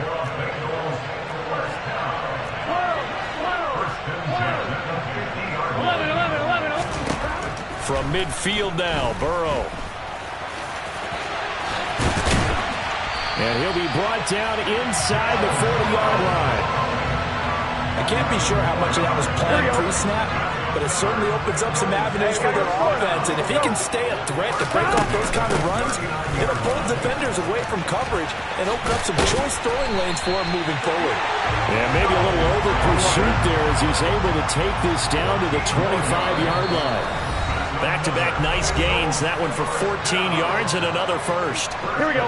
From midfield now, Burrow. And he'll be brought down inside the 40-yard line.
I can't be sure how much of that was planned pre-snap, but it certainly opens up some avenues for their offense. And if he can stay a threat to break off those kind of runs, it'll pull defenders away from coverage and open up some choice throwing lanes for him moving forward.
Yeah, maybe a little over pursuit there as he's able to take this down to the 25-yard line. Back-to-back nice gains. That one for 14 yards and another first.
Here we go.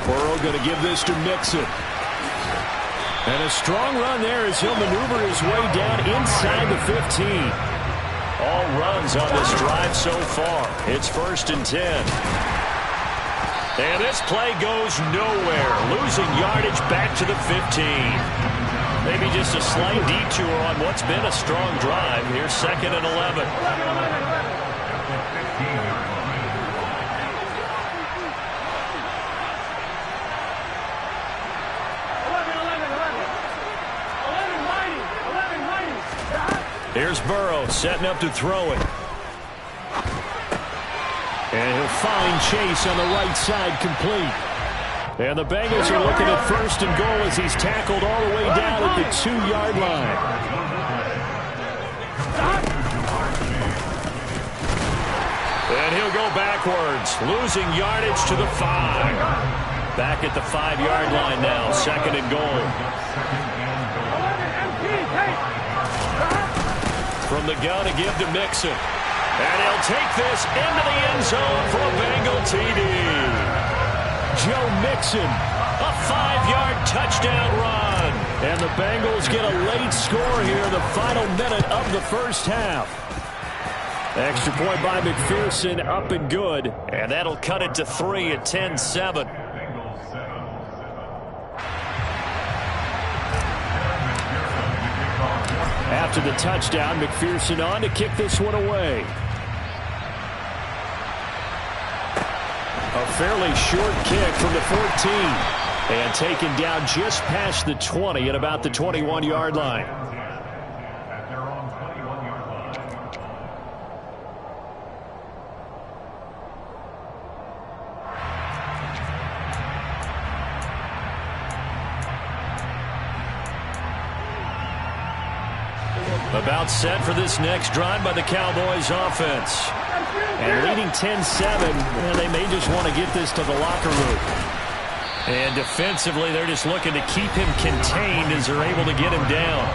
Burrow going to give this to Mixon. And a strong run there as he'll maneuver his way down inside the 15. All runs on this drive so far. It's 1st and 10. And this play goes nowhere. Losing yardage back to the 15. Maybe just a slight detour on what's been a strong drive. Here's 2nd and 11. Here's Burrow setting up to throw it. And he'll find Chase on the right side complete. And the Bengals are looking at 1st and goal as he's tackled all the way down at the 2-yard line. And he'll go backwards, losing yardage to the 5. Back at the 5-yard line now, 2nd and goal. From the gun to give to Mixon. And he'll take this into the end zone for a Bengal TD. Joe Mixon, a 5-yard touchdown run. And the Bengals get a late score here in the final minute of the first half. Extra point by McPherson, up and good. And that'll cut it to 3 at 10-7. After the touchdown, McPherson on to kick this one away. A fairly short kick from the 14. And taken down just past the 20 at about the 21-yard line. About set for this next drive by the Cowboys offense. And leading 10-7, they may just want to get this to the locker room. And defensively, they're just looking to keep him contained as they're able to get him down.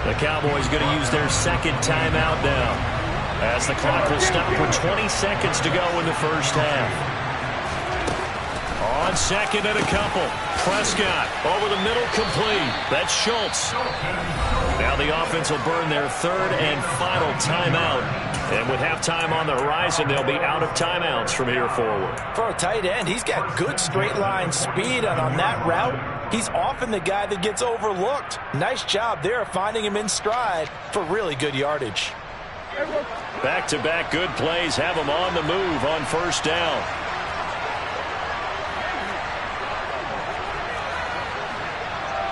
The Cowboys going to use their 2nd timeout now, as the clock will stop with 20 seconds to go in the first half. On 2nd and a couple. Prescott over the middle complete. That's Schultz. Now the offense will burn their 3rd and final timeout. And with halftime on the horizon, they'll be out of timeouts from here forward.
For a tight end, he's got good straight line speed, and on that route, he's often the guy that gets overlooked. Nice job there finding him in stride for really good yardage.
Back-to-back good plays have him on the move on 1st down.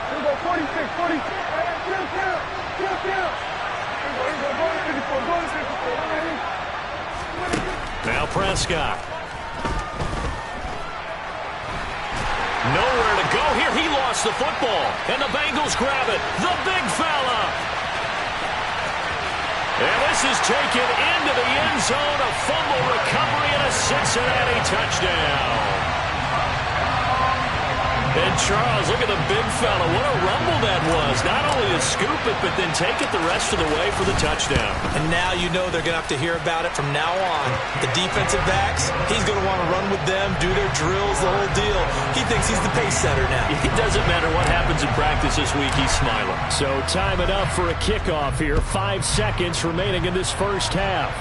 Here we go, 46, 46.
Now Prescott. Nowhere to go here. He lost the football. And the Bengals grab it. The big fella. And this is taken into the end zone. A fumble recovery and a Cincinnati touchdown. And Charles, look at the big fella. What a rumble that was. Not only to scoop it, but then take it the rest of the way for the touchdown.
And now you know they're going to have to hear about it from now on. The defensive backs, he's going to want to run with them, do their drills, the whole deal. He thinks he's the pace setter now.
It doesn't matter what happens in practice this week. He's smiling. So time it up for a kickoff here. 5 seconds remaining in this first half.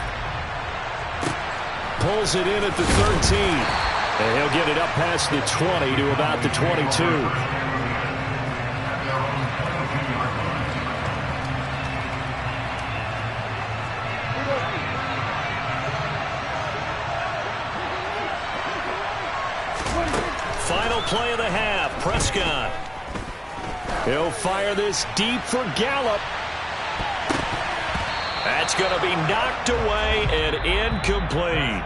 Pulls it in at the 13. And he'll get it up past the 20 to about the 22. final play of the half. Prescott. He'll fire this deep for Gallup. That's going to be knocked away and incomplete.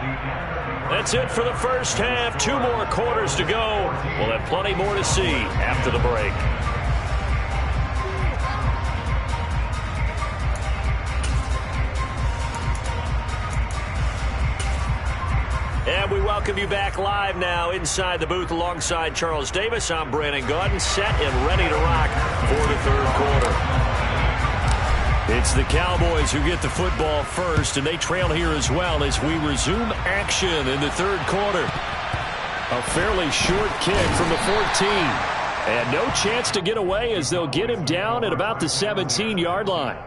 That's it for the first half. 2 more quarters to go. We'll have plenty more to see after the break. And we welcome you back live now inside the booth alongside Charles Davis. I'm Brandon Gaudin, set and ready to rock for the third quarter. It's the Cowboys who get the football first, and they trail here as well as we resume action in the third quarter. A fairly short kick from the 14. And no chance to get away as they'll get him down at about the 17-yard line.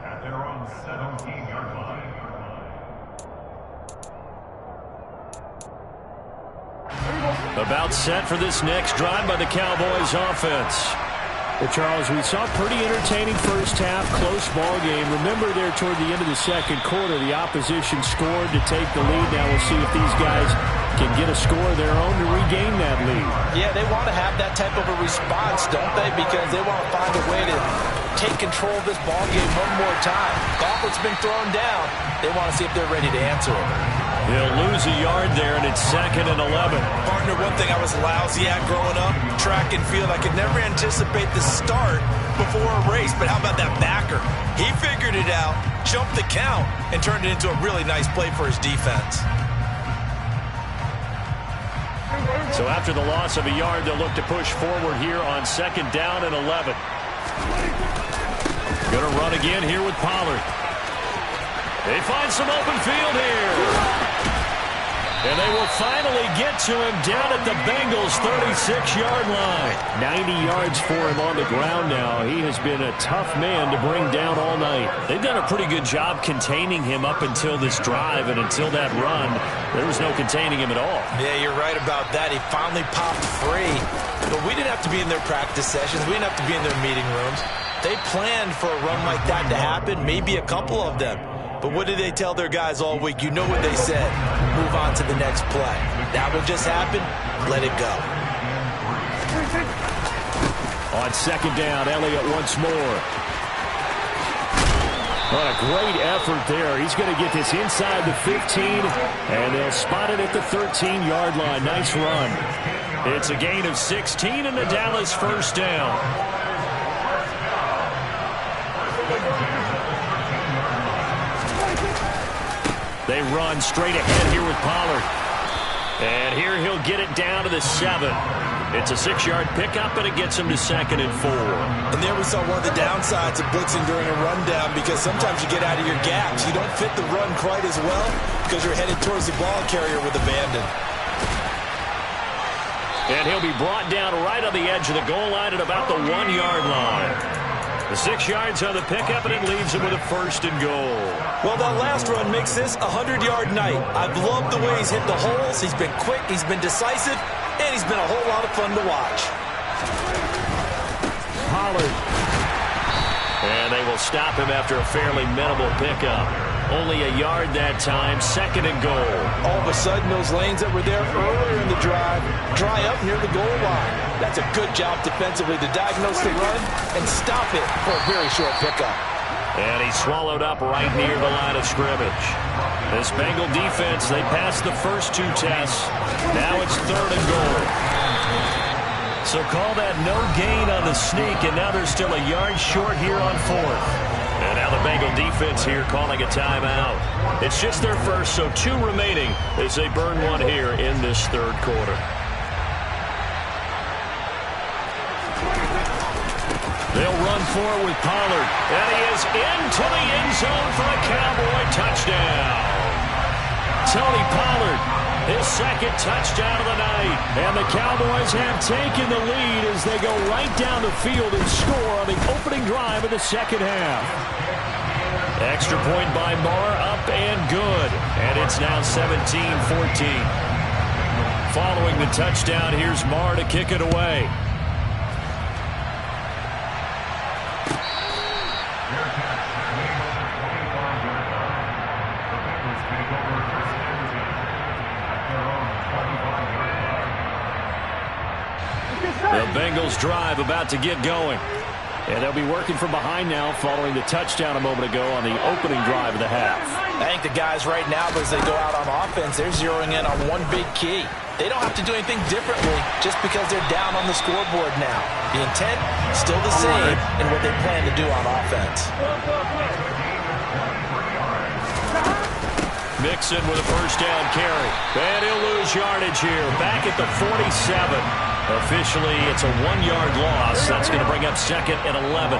About set for this next drive by the Cowboys offense.
Well, Charles, we saw a pretty entertaining first half, close ball game. Remember there toward the end of the second quarter, the opposition scored to take the lead. Now we'll see if these guys can get a score of their own to regain that lead.
Yeah, they want to have that type of a response, don't they? Because they want to find a way to take control of this ball game one more time. Gauntlet's been thrown down. They want to see if they're ready to answer it.
They'll lose a yard there, and it's 2nd and 11.
Partner, one thing I was lousy at growing up, track and field, I could never anticipate the start before a race. But how about that backer? He figured it out, jumped the count, and turned it into a really nice play for his defense.
So after the loss of a yard, they'll look to push forward here on 2nd down and 11. Going to run again here with Pollard. They find some open field here. And they will finally get to him down at the Bengals' 36-yard line. 90 yards for him on the ground now. He has been a tough man to bring down all night. They've done a pretty good job containing him up until this drive, and until that run, there was no containing him at all.
Yeah, you're right about that. He finally popped free. But we didn't have to be in their practice sessions. We didn't have to be in their meeting rooms. They planned for a run like that to happen, maybe a couple of them. But what did they tell their guys all week? You know what they said. Move on to the next play. That will just happen. Let it go.
On 2nd down, Elliott once more. What a great effort there. He's going to get this inside the 15, and they'll spot it at the 13-yard line. Nice run.
It's a gain of 16 and the Dallas first down. They run straight ahead here with Pollard. And here he'll get it down to the 7. It's a 6-yard pickup, and it gets him to 2nd and 4.
And there we saw one of the downsides of blitzing during a rundown, because sometimes you get out of your gaps. You don't fit the run quite as well because you're headed towards the ball carrier with abandon.
And he'll be brought down right on the edge of the goal line at about the 1-yard line. The 6 yards on the pickup, and it leaves him with a 1st and goal.
Well, that last run makes this a 100-yard night. I've loved the way he's hit the holes. He's been quick, he's been decisive, and he's been a whole lot of fun to watch.
Pollard.
And they will stop him after a fairly minimal pickup. Only a yard that time, 2nd and goal.
All of a sudden, those lanes that were there earlier in the drive dry up near the goal line. That's a good job defensively to diagnose the run and stop it for a very short pickup.
And he's swallowed up right near the line of scrimmage. This Bengal defense, they passed the first 2 tests. Now it's 3rd and goal. So call that no gain on the sneak, and now they're still a yard short here on 4th. And now the Bengal defense here calling a timeout. It's just their first, so 2 remaining as they burn one here in this third quarter. They'll run forward with Pollard. And he is into the end zone for a Cowboy touchdown. Tony Pollard, his 2nd touchdown of the night. And the Cowboys have taken the lead as they go right down the field and score on the opening drive of the second half. Extra point by Marr, up and good. And it's now 17-14. Following the touchdown, here's Marr to kick it away. The Bengals drive about to get going.
And they'll be working from behind now following the touchdown a moment ago on the opening drive of the half.
I think the guys right now, as they go out on offense, they're zeroing in on one big key. They don't have to do anything differently just because they're down on the scoreboard now. The intent, still the same in what they plan to do on offense.
Mixon with a first down carry. And he'll lose yardage here. Back at the 47. Officially, it's a 1-yard loss. That's going to bring up second and 11.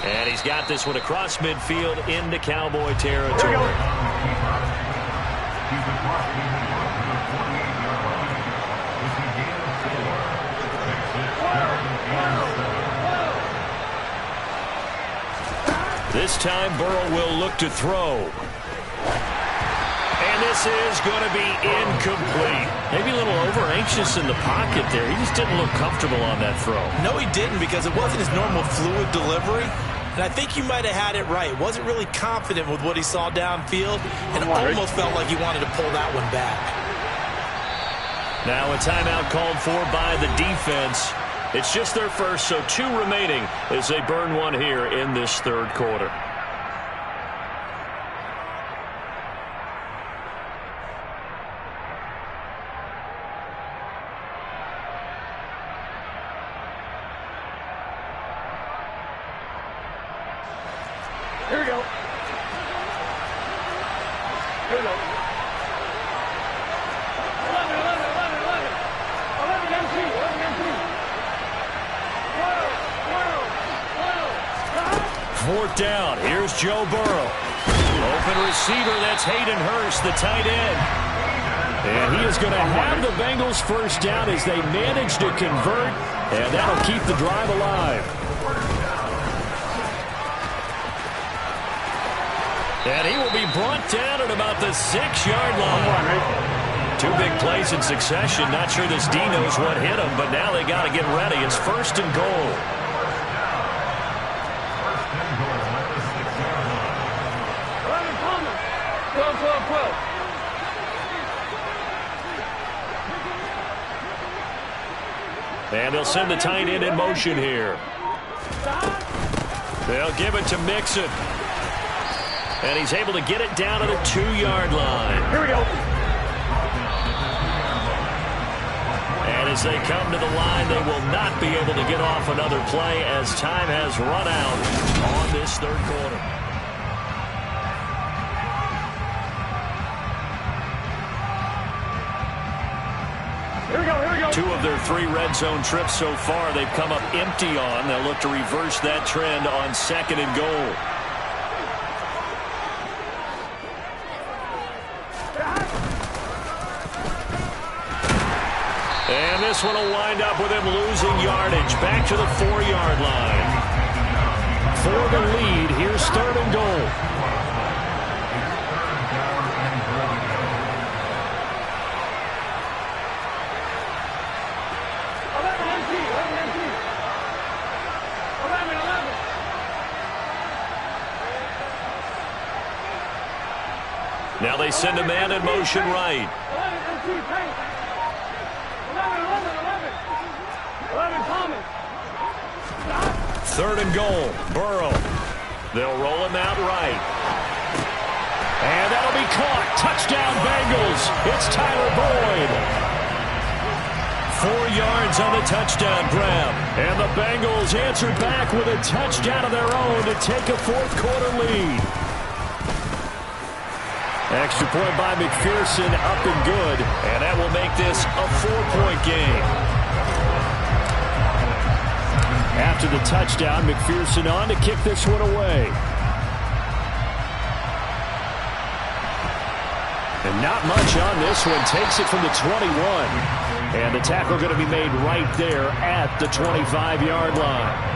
And he's got this one across midfield into Cowboy territory. This time, Burrow will look to throw. And this is going to be incomplete. Maybe a little over-anxious in the pocket there. He just didn't look comfortable on that throw.
No, he didn't, because it wasn't his normal fluid delivery. And I think you might have had it right. Wasn't really confident with what he saw downfield, and almost felt like he wanted to pull that one back.
Now a timeout called for by the defense. It's just their first, so 2 remaining as they burn one here in this third quarter.
Here we go. Here we go. 11 MC.
Fourth down. Here's Joe Burrow. Open receiver. That's Hayden Hurst, the tight end. And he is going to have the Bengals first down as they manage to convert. And that'll keep the drive alive. And he will be brought down at about the 6-yard line. 2 big plays in succession. Not sure this D knows what hit him, but now they got to get ready. It's first and goal. And they'll send the tight end in motion here. They'll give it to Mixon. And he's able to get it down to the 2-yard line.
Here we go.
And as they come to the line, they will not be able to get off another play as time has run out on this third quarter.
Here we go. Here we go.
2 of their 3 red zone trips so far they've come up empty on. They'll look to reverse that trend on second and goal. And this one will wind up with him losing yardage back to the 4-yard line. For the lead, here's third and goal. Now they send a man in motion right. 3rd and goal. Burrow. They'll roll him out right. And that'll be caught. Touchdown Bengals. It's Tyler Boyd. 4 yards on the touchdown grab. And the Bengals answer back with a touchdown of their own to take a fourth-quarter lead. Extra point by McPherson, up and good. And that will make this a 4-point game. After the touchdown, McPherson on to kick this one away. And not much on this one. Takes it from the 21. And the tackle going to be made right there at the 25-yard line.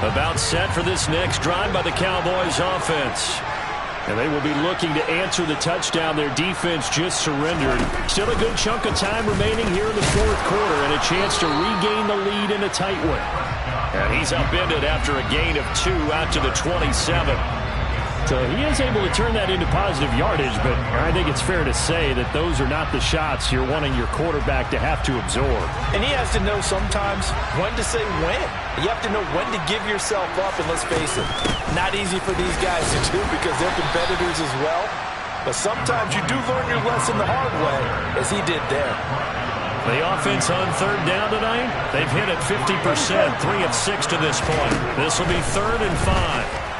About set for this next drive by the Cowboys offense. And they will be looking to answer the touchdown their defense just surrendered. Still a good chunk of time remaining here in the fourth quarter and a chance to regain the lead in a tight one. And he's upended after a gain of 2 out to the 27. So he is able to turn that into positive yardage, but I think it's fair to say that those are not the shots you're wanting your quarterback to have to absorb.
And he has to know sometimes when to say when. You have to know when to give yourself up, and let's face it, not easy for these guys to do because they're competitors as well. But sometimes you do learn your lesson the hard way, as he did there.
The offense on third down tonight, they've hit it 50%, 3 of 6 to this point. This will be 3rd and 5.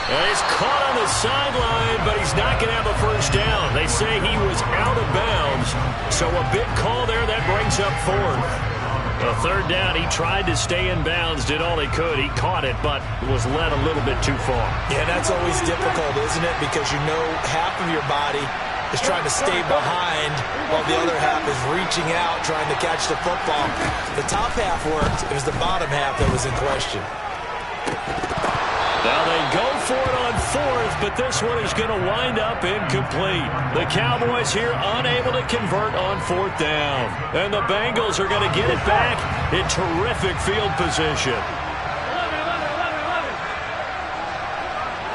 And he's caught on the sideline, but he's not going to have a first down. They say he was out of bounds, so a big call there that brings up 4th. A 3rd down, he tried to stay in bounds, did all he could. He caught it, but was led a little bit too far. Yeah, that's always difficult, isn't it? Because you know half of your body is trying to stay behind while the other half is reaching out, trying to catch the football. The top half worked. It was the bottom half that was in question. Now they go for it on 4th, but this one is going to wind up incomplete. The Cowboys here unable to convert on 4th down. And the Bengals are going to get it back in terrific field position.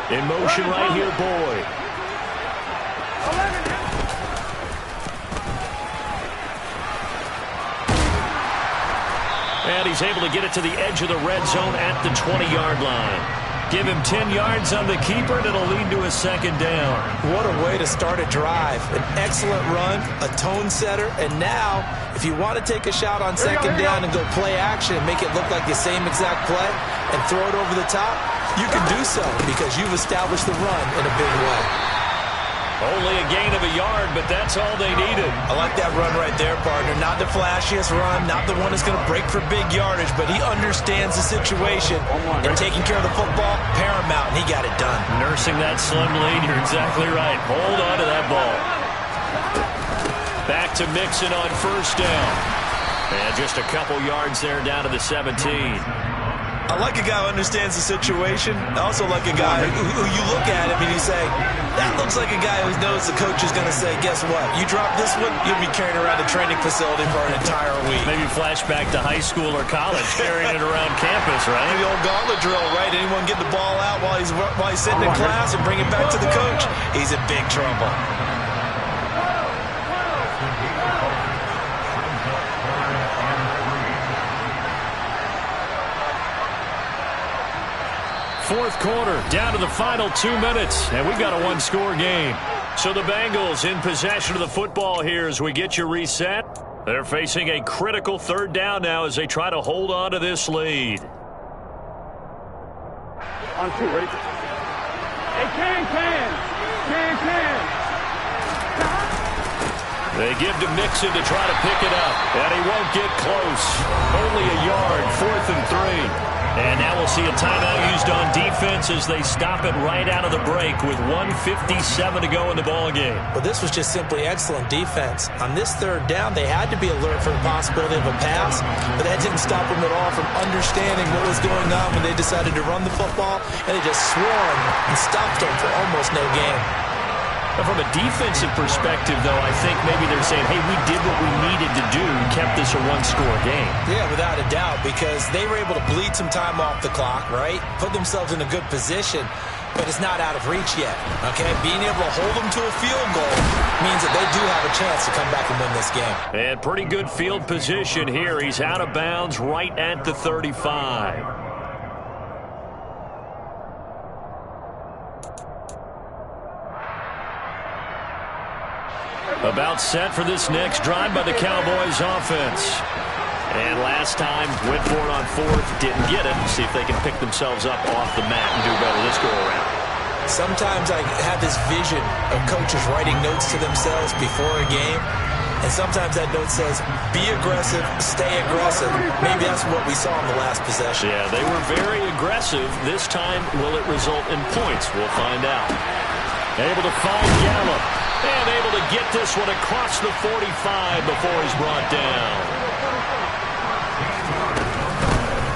In motion right here, Boyd. And he's able to get it to the edge of the red zone at the 20-yard line. Give him 10 yards on the keeper, and it'll lead to a 2nd down. What a way to start a drive. An excellent run, a tone setter, and now, if you want to take a shot on 2nd down and go play action and make it look like the same exact play and throw it over the top, you can do so because you've established the run in a big way. Only a gain of a yard, but that's all they needed. I like that run right there, partner. Not the flashiest run, not the one that's going to break for big yardage, but he understands the situation, and taking care of the football, paramount, and he got it done. Nursing that slim lead, you're exactly right. Hold on to that ball. Back to Mixon on 1st down. And just a couple yards there down to the 17. I like a guy who understands the situation. I also like a guy who you look at him and you say, that looks like a guy who knows the coach is going to say, guess what? You drop this one, you'll be carrying around a training facility for an entire week. Maybe flashback to high school or college, carrying it around campus, right? The old gauntlet drill, right? Anyone get the ball out while he's sitting in class and bring it back to the coach? He's in big trouble. Fourth quarter, down to the final 2 minutes, and we've got a 1-score game. So the Bengals in possession of the football here as we get you reset. They're facing a critical 3rd down now as they try to hold on to this lead.
On 2, ready? Hey, can.
They give to Mixon to try to pick it up, and he won't get close. Only a yard, 4th and 3. And now we'll see a timeout used on defense as they stop it right out of the break with 1:57 to go in the ballgame. Well, this was just simply excellent defense. On this 3rd down, they had to be alert for the possibility of a pass, but that didn't stop them at all from understanding what was going on when they decided to run the football, and they just swarmed and stopped them for almost no gain. But from a defensive perspective, though, I think maybe they're saying, hey, we did what we needed to do and kept this a 1-score game. Yeah, without a doubt, because they were able to bleed some time off the clock, right? Put themselves in a good position, but it's not out of reach yet, okay? Being able to hold them to a field goal means that they do have a chance to come back and win this game. And pretty good field position here. He's out of bounds right at the 35. About set for this next drive by the Cowboys offense. And last time, went for it on 4th, didn't get it. See if they can pick themselves up off the mat and do better this go-around. Sometimes I have this vision of coaches writing notes to themselves before a game. And sometimes that note says, be aggressive, stay aggressive. Maybe that's what we saw in the last possession. Yeah, they were very aggressive. This time, will it result in points? We'll find out. Able to find Gallup. And able to get this one across the 45 before he's brought down.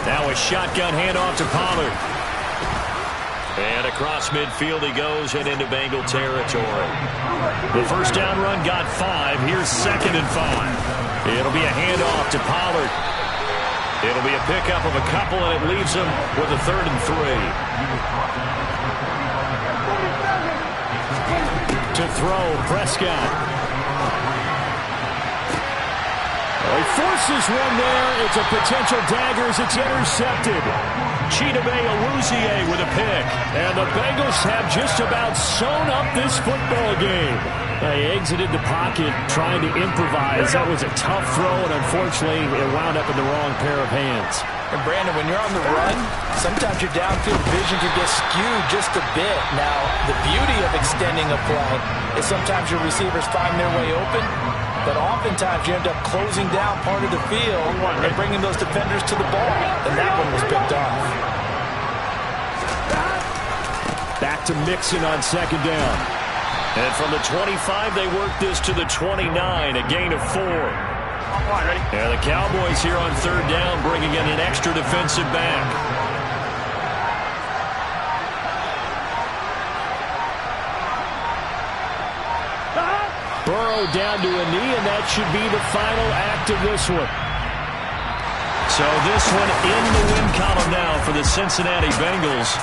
Now a shotgun handoff to Pollard. And across midfield he goes and into Bengal territory. The first down run got 5. Here's 2nd and 5. It'll be a handoff to Pollard. It'll be a pickup of a couple, and it leaves him with a 3rd and 3. To throw, Prescott. He forces one there. It's a potential dagger as it's intercepted. Chidobe Awuzie with a pick. And the Bengals have just about sewn up this football game. They exited the pocket trying to improvise. That was a tough throw, and unfortunately it wound up in the wrong pair of hands.
And Brandon, when you're on the run, sometimes your downfield vision can get skewed just a bit. Now, the beauty of extending a play is sometimes your receivers find their way open, but oftentimes you end up closing down part of the field and bringing those defenders to the ball. And that one was picked off.
Back to Mixon on 2nd down.
And from the 25, they work this to the 29, a gain of 4. And the Cowboys here on 3rd down, bringing in an extra defensive back.
Burrow down to a knee, and that should be the final act of this one.
So this one in the win column now for the Cincinnati Bengals.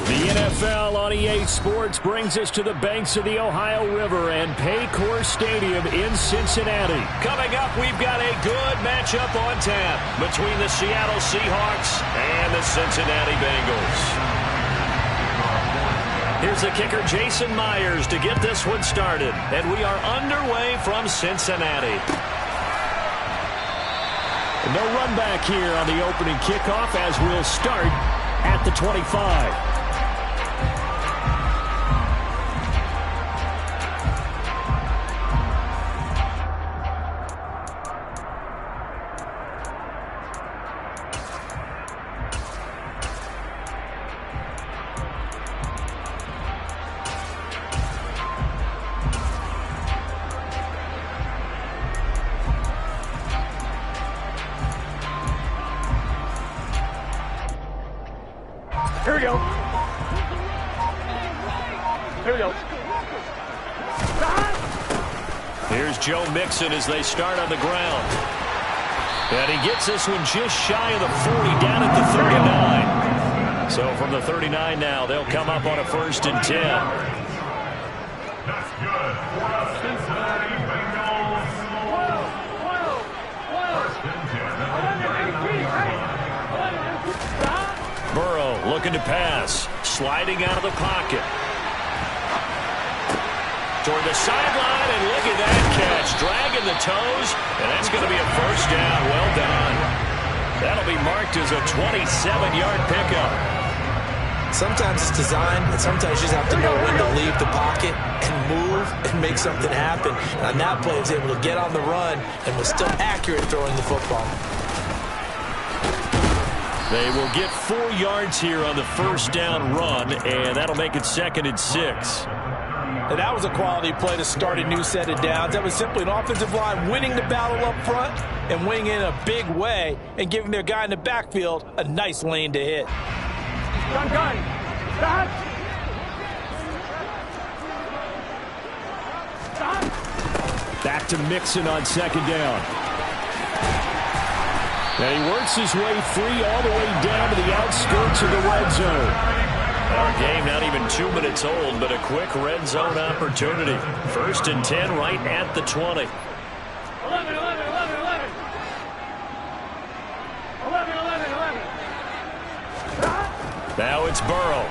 The NFL on EA Sports brings us to the banks of the Ohio River and Paycor Stadium in Cincinnati.
Coming up, we've got a good matchup on tap between the Seattle Seahawks and the Cincinnati Bengals. Here's the kicker, Jason Myers, to get this one started. And we are underway from Cincinnati.
No run back here on the opening kickoff as we'll start at the 25.
Here we go. Here we go.
Here's Joe Mixon as they start on the ground. And he gets this one just shy of the 40, down at the 39. So from the 39 now, they'll come up on a 1st and 10.
That's good. Cincinnati Bengals. 1st and 10.
Burrow looking to pass, sliding out of the pocket. toward the sideline, and look at that catch. Dragging the toes, and that's going to be a first down. Well done. That'll be marked as a 27-yard pickup.
Sometimes it's designed, and sometimes you just have to know when to leave the pocket and move and make something happen. And on that play, he was able to get on the run and was still accurate throwing the football.
They will get 4 yards here on the first down run, and that'll make it 2nd and 6.
And that was a quality play to start a new set of downs. That was simply an offensive line winning the battle up front and winning in a big way and giving their guy in the backfield a nice lane to hit.
Gun. Stop.
Back to Mixon on 2nd down. And he works his way free all the way down to the outskirts of the red zone.
Our game not even 2 minutes old, but a quick red zone opportunity. 1st and 10 right at the 20.
11.
Now it's Burrow.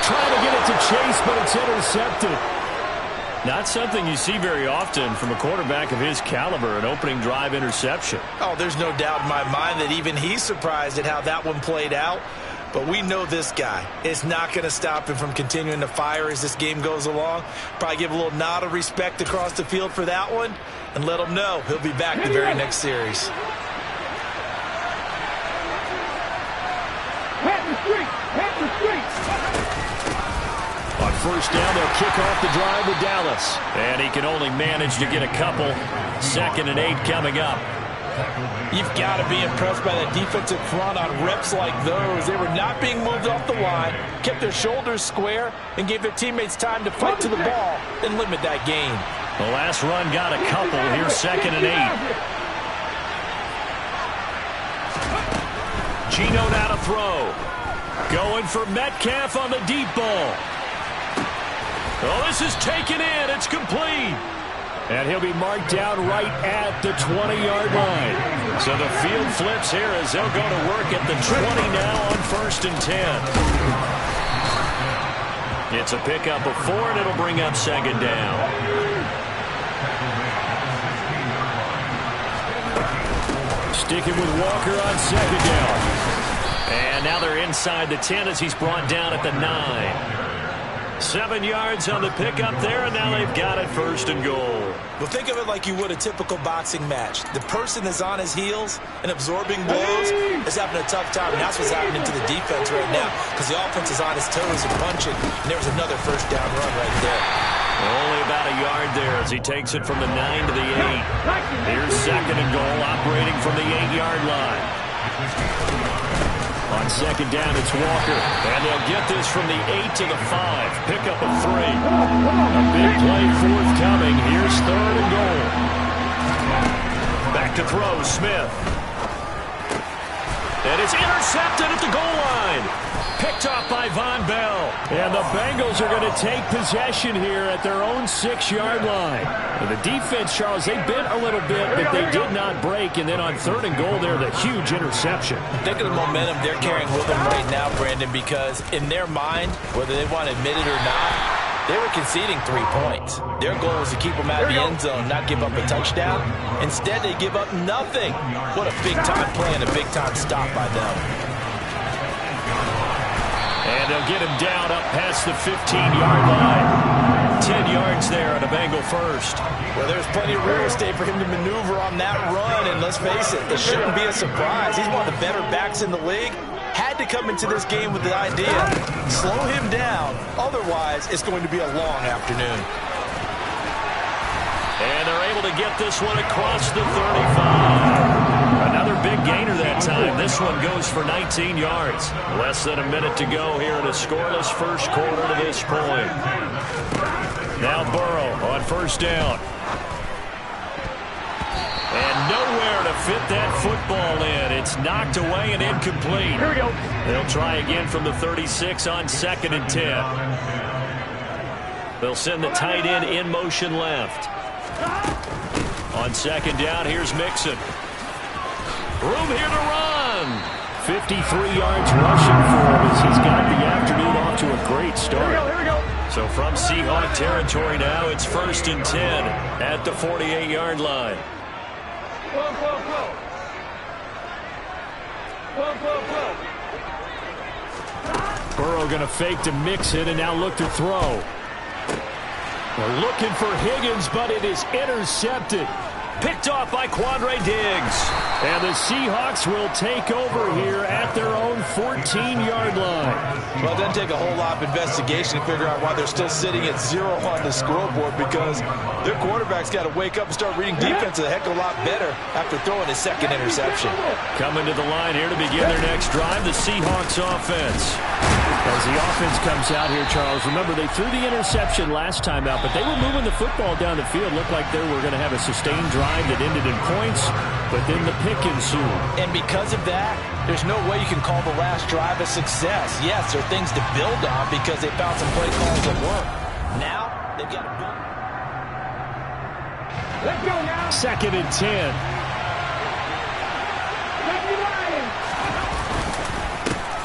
Trying to get it to Chase, but it's intercepted.
Not something you see very often from a quarterback of his caliber, an opening drive interception.
Oh, there's no doubt in my mind that even he's surprised at how that one played out. But we know this guy is not going to stop him from continuing to fire as this game goes along. Probably give a little nod of respect across the field for that one and let him know he'll be back the very next series.
Hit the street.
On first down, they'll kick off the drive with Dallas. And he can only manage to get a couple. 2nd and 8 coming up.
You've got to be impressed by that defensive front on reps like those. They were not being moved off the line, kept their shoulders square, and gave their teammates time to fight to the ball and limit that gain.
The last run got a couple. Here's 2nd and 8. Geno now to throw. Going for Metcalf on the deep ball. Oh, this is taken in. It's complete.
And he'll be marked down right at the 20-yard line.
So the field flips here as they'll go to work at the 20 now on 1st and 10. It's a pickup of 4, and it'll bring up 2nd down.
Sticking with Walker on 2nd down.
And now they're inside the 10 as he's brought down at the 9. 7 yards on the pickup there, and now they've got it 1st and goal.
Well, think of it like you would a typical boxing match. The person that's on his heels and absorbing blows is having a tough time, and that's what's happening to the defense right now because the offense is on his toes and punching, and there's another first down run right there.
Only about a yard there as he takes it from the 9 to the 8. Here's 2nd and goal, operating from the 8-yard line. On 2nd down, it's Walker. And they'll get this from the 8 to the 5. Pickup of 3. A big play forthcoming. Here's 3rd and goal. Back to throw, Smith. And it's intercepted at the goal line. Picked off by Von Bell.
And the Bengals are going to take possession here at their own 6-yard line. And the defense, Charles, they bent a little bit, but they did not break. And then on 3rd and goal there, the huge interception.
Think of the momentum they're carrying with them right now, Brandon, because in their mind, whether they want to admit it or not, they were conceding 3 points. Their goal was to keep them out of the end zone, not give up a touchdown. Instead, they give up nothing. What a big-time play and a big-time stop by them.
And they'll get him down up past the 15-yard line. 10 yards there on a Bengal first.
Well, there's plenty of real estate for him to maneuver on that run, and let's face it, it shouldn't be a surprise. He's one of the better backs in the league. Had to come into this game with the idea, slow him down, otherwise it's going to be a long afternoon.
And they're able to get this one across the 35. Another big gainer that time. This one goes for 19 yards. Less than a minute to go here in a scoreless first quarter to this point. Now Burrow on 1st down. And nowhere to fit that football in. It's knocked away and incomplete.
Here we go.
They'll try again from the 36 on 2nd and 10. They'll send the tight end in motion left. On 2nd down, here's Mixon. Room here to run.
53 yards rushing for him as he's got the afternoon off to a great start.
Here we go.
So from Seahawk territory now, it's 1st and 10 at the 48-yard line.
Burrow going to fake to mix it and now look to throw. They're looking for Higgins, but it is intercepted.
Picked off by Quandre Diggs.
And the Seahawks will take over here at their own 14-yard line.
Well, it doesn't take a whole lot of investigation to figure out why they're still sitting at 0 on the scoreboard, because their quarterback's got to wake up and start reading defense a heck of a lot better after throwing his second interception.
Coming to the line here to begin their next drive, the Seahawks offense.
As the offense comes out here, Charles, remember they threw the interception last time out, but they were moving the football down the field. Looked like they were going to have a sustained drive that ended in points, but then the pick ensued.
And because of that, there's no way you can call the last drive a success. Yes, there are things to build on because they found some play calls that work. Now, they've got to build.
Let's go now.
2nd and 10.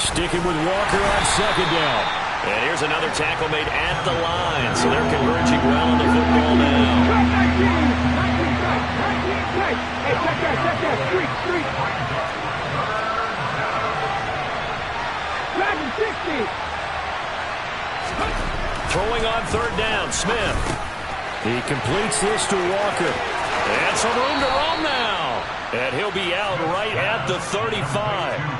Sticking with Walker on 2nd down.
And here's another tackle made at the line, so they're converging well on the football now.
19 play. Hey, check that. Street. Driving 60.
Throwing on 3rd down, Smith.
He completes this to Walker.
And some room to roam now. And he'll be out right at the 35.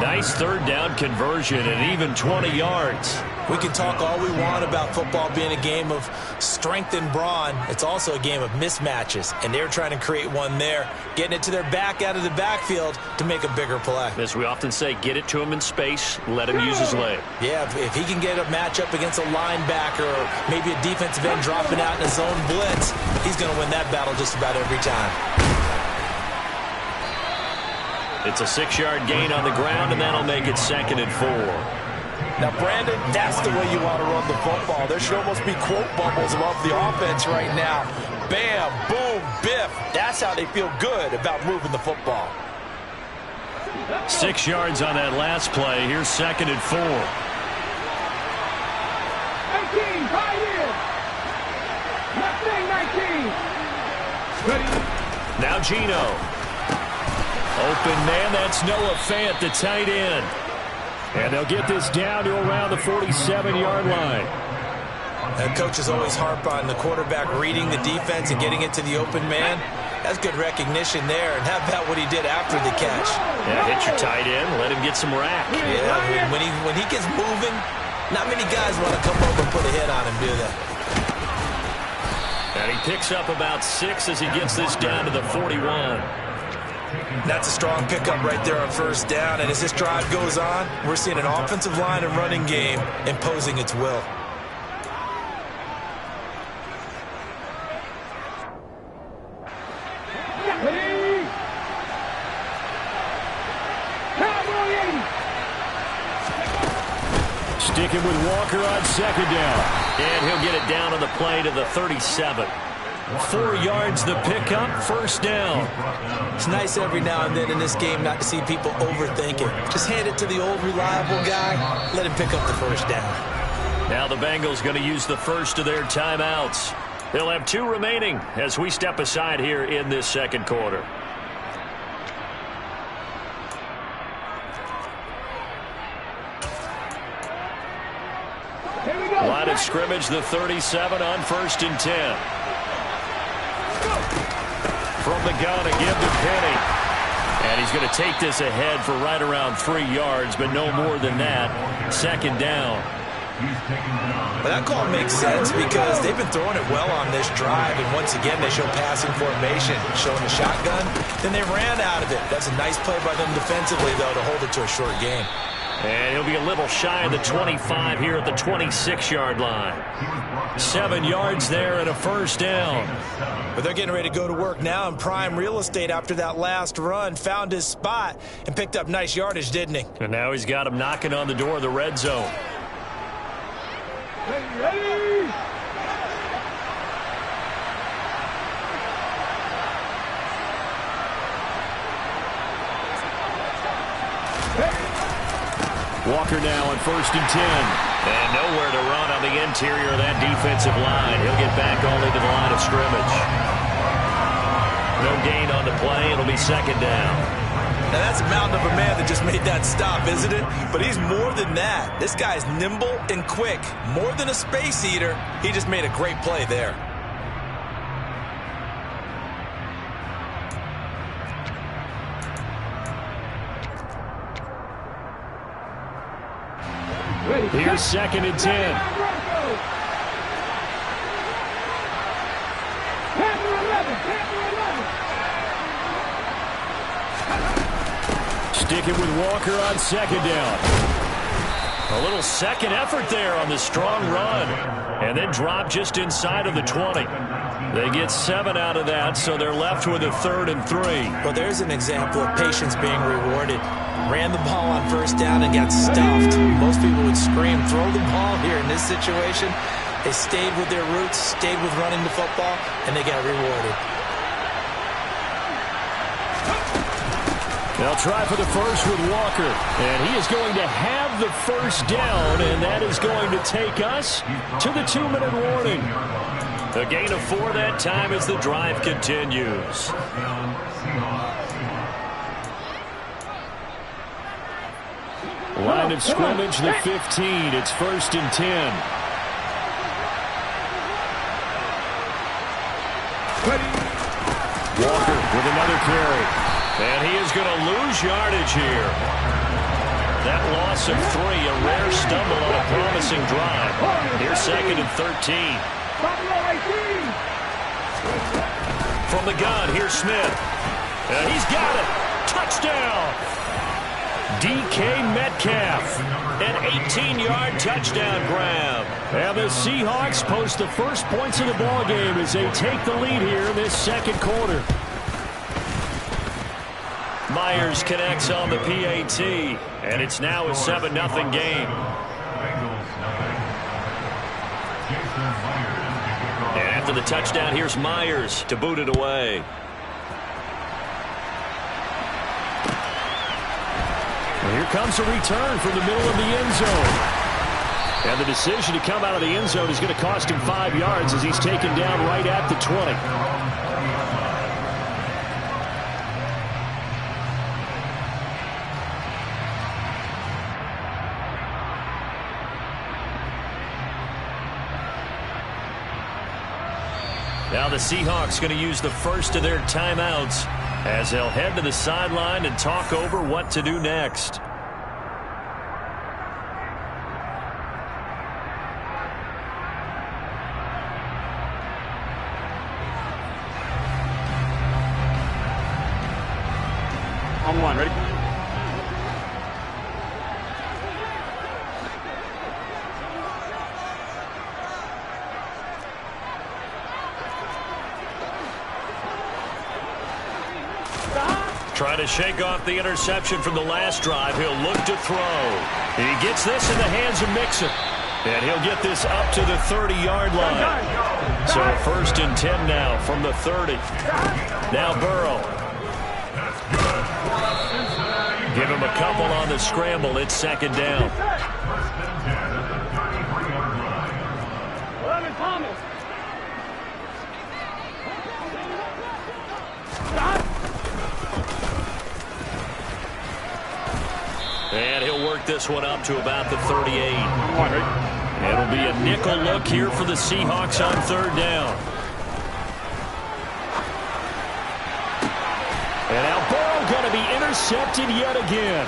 Nice 3rd down conversion and even 20 yards.
We can talk all we want about football being a game of strength and brawn. It's also a game of mismatches, and they're trying to create one there, getting it to their back out of the backfield to make a bigger play.
As we often say, get it to him in space, let him use his leg.
Yeah, if he can get a matchup against a linebacker or maybe a defensive end dropping out in a zone blitz, he's going to win that battle just about every time.
It's a 6-yard gain on the ground, and that'll make it 2nd and 4.
Now, Brandon, that's the way you want to run the football. There should almost be quote bubbles above the offense right now. Bam, boom, biff. That's how they feel good about moving the football.
6 yards on that last play. Here's 2nd and 4.
18, right here. Left thing, 19. Ready?
Now Geno. Open man, that's Noah Fant, the tight end.
And they'll get this down to around the 47-yard line.
And coaches always harp on the quarterback reading the defense and getting it to the open man. That's good recognition there. And how about what he did after the catch?
Yeah, hit your tight end, let him get some rack.
Yeah, when he gets moving, not many guys want to come over and put a hit on him, do they?
And he picks up about 6 as he gets this down to the 41.
That's a strong pickup right there on 1st down. And as this drive goes on, we're seeing an offensive line and running game imposing its will.
Sticking with Walker on 2nd down.
And he'll get it down on the play to the 37. 4 yards the pickup, 1st down.
It's nice every now and then in this game not to see people overthink it. Just hand it to the old reliable guy, let him pick up the 1st down.
Now the Bengals going to use the first of their timeouts. They'll have 2 remaining as we step aside here in this 2nd quarter. Line of scrimmage, the 37 on 1st and 10. From the gun, a give to Penny. And he's going to take this ahead for right around 3 yards, but no more than that. 2nd down.
But that call makes sense because they've been throwing it well on this drive, and once again they show passing formation, showing the shotgun. Then they ran out of it. That's a nice play by them defensively, though, to hold it to a short game.
And he'll be a little shy of the 25 here at the 26-yard line. 7 yards there and a 1st down.
But they're getting ready to go to work now in prime real estate after that last run. Found his spot and picked up nice yardage, didn't he?
And now he's got him knocking on the door of the red zone.
Ready?
Walker now on 1st and 10.
And nowhere to run on the interior of that defensive line. He'll get back only to the line of scrimmage. No gain on the play. It'll be second down.
Now, that's a mountain of a man that just made that stop, isn't it? But he's more than that. This guy's nimble and quick. More than a space eater. He just made a great play there.
Here's second and 10. Sticking with Walker on second down.
A little second effort there on the strong run. And then drop just inside of the 20. They get 7 out of that, so they're left with a 3rd and 3.
Well, there's an example of patience being rewarded. Ran the ball on first down and got stuffed. Most people would scream, throw the ball here. In this situation, they stayed with their roots, stayed with running the football, and they got rewarded.
They'll try for the first with Walker. And he is going to have the first down, and that is going to take us to the 2-minute warning.
A gain of 4 that time as the drive continues.
Line of scrimmage, the 15. It's 1st and 10. Walker with another carry.
And he is going to lose yardage here. That loss of 3, a rare stumble on a promising drive. Here's 2nd and 13. From the gun, here's Smith. And he's got it. Touchdown. DK Metcalf. An 18-yard touchdown grab.
And the Seahawks post the first points of the ball game as they take the lead here in this second quarter.
Myers connects on the PAT, and it's now a 7-0 game. And after the touchdown, here's Myers to boot it away.
And here comes a return from the middle of the end zone. And the decision to come out of the end zone is going to cost him 5 yards as he's taken down right at the 20.
Now the Seahawks going to use the first of their timeouts as they'll head to the sideline and talk over what to do next.
On one, ready?
Trying to shake off the interception from the last drive. He'll look to throw. He gets this in the hands of Mixon. And he'll get this up to the 30-yard line. So 1st and 10 now from the 30. Now Burrow. Give him a couple on the scramble. It's 2nd down. And he'll work this one up to about the 38. It'll be a nickel look here for the Seahawks on 3rd down.
And now Burrow going to be intercepted yet again.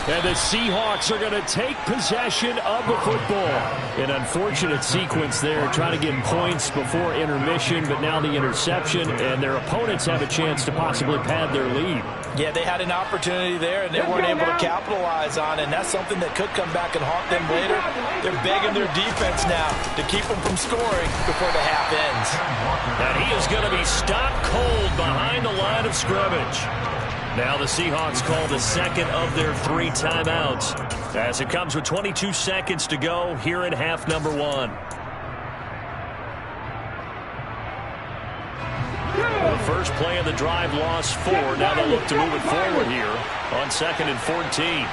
And the Seahawks are going to take possession of the football. An unfortunate sequence there, trying to get points before intermission, but now the interception, and their opponents have a chance to possibly pad their lead.
Yeah, they had an opportunity there, and they weren't able to capitalize on it, and that's something that could come back and haunt them later. They're begging their defense now to keep them from scoring before the half ends.
And he is going to be stopped cold behind the line of scrimmage. Now the Seahawks call the 2nd of their 3 timeouts as it comes with 22 seconds to go here in half number 1. The first play of the drive lost 4. Now they'll look to move it forward here on 2nd and 14.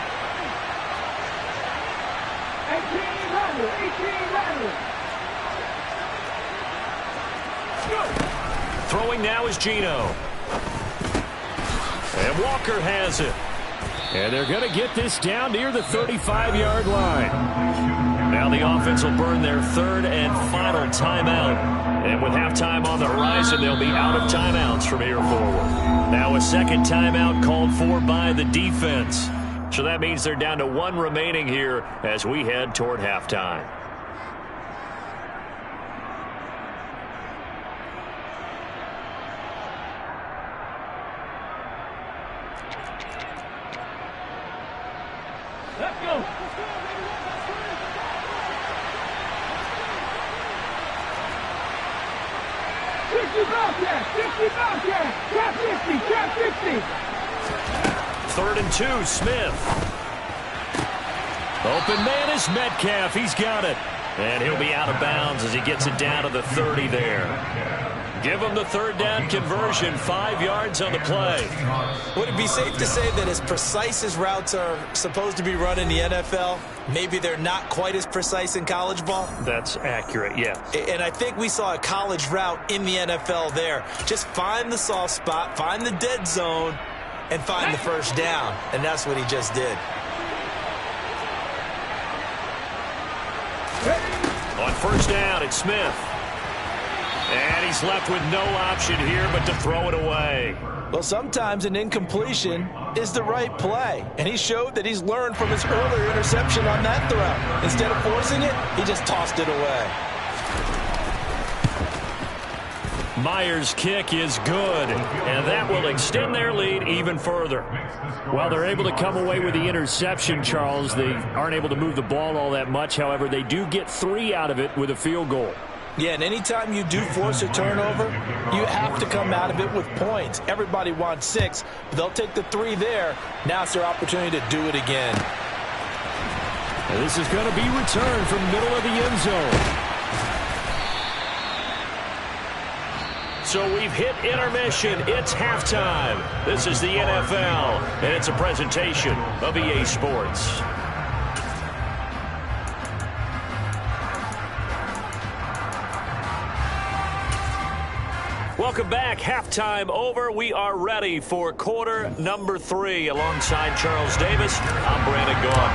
Throwing now is Geno. And Walker has it. And they're going to get this down near the 35-yard line. Now the offense will burn their third and final timeout. And with halftime on the horizon, they'll be out of timeouts from here forward. Now a second timeout called for by the defense. So that means they're down to one remaining here as we head toward halftime.
Let's go. 60 Bobcat, 60 Bobcat, trap 60, trap 60.
3rd and 2, Smith. Open man is Metcalf. He's got it. And he'll be out of bounds as he gets it down to the 30 there. Give him the third down conversion, 5 yards on the play.
Would it be safe to say that as precise as routes are supposed to be run in the NFL, maybe they're not quite as precise in college ball?
That's accurate, yes.
And I think we saw a college route in the NFL there. Just find the soft spot, find the dead zone, and find the first down. And that's what he just did.
On first down, it's Smith. And he's left with no option here but to throw it away.
Well, sometimes an incompletion is the right play. And he showed that he's learned from his earlier interception on that throw. Instead of forcing it, he just tossed it away.
Myers' kick is good, and that will extend their lead even further. Well, they're able to come away with the interception, Charles. They aren't able to move the ball all that much. However, they do get 3 out of it with a field goal.
Yeah, and anytime you do force a turnover, you have to come out of it with points. Everybody wants 6, but they'll take the 3 there. Now it's their opportunity to do it again.
And this is going to be returned from middle of the end zone.
So we've hit intermission. It's halftime. This is the NFL, and it's a presentation of EA Sports. Welcome back. Halftime over. We are ready for quarter number 3. Alongside Charles Davis, I'm Brandon Gaudin.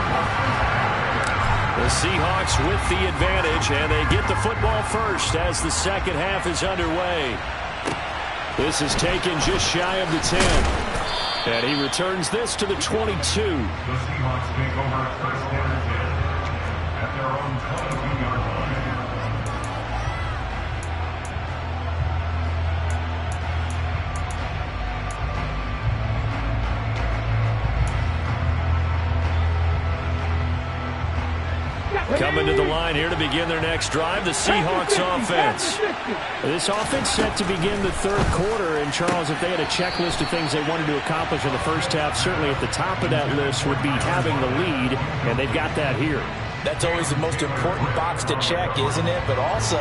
The Seahawks with the advantage, and they get the football first as the second half is underway. This is taken just shy of the 10. And he returns this to the 22.
The Seahawks take over first down and 10 at their own 22-yard line.
Coming to the line here to begin their next drive, the Seahawks offense.
This offense set to begin the third quarter. And, Charles, if they had a checklist of things they wanted to accomplish in the first half, certainly at the top of that list would be having the lead, and they've got that here.
That's always the most important box to check, isn't it? But also,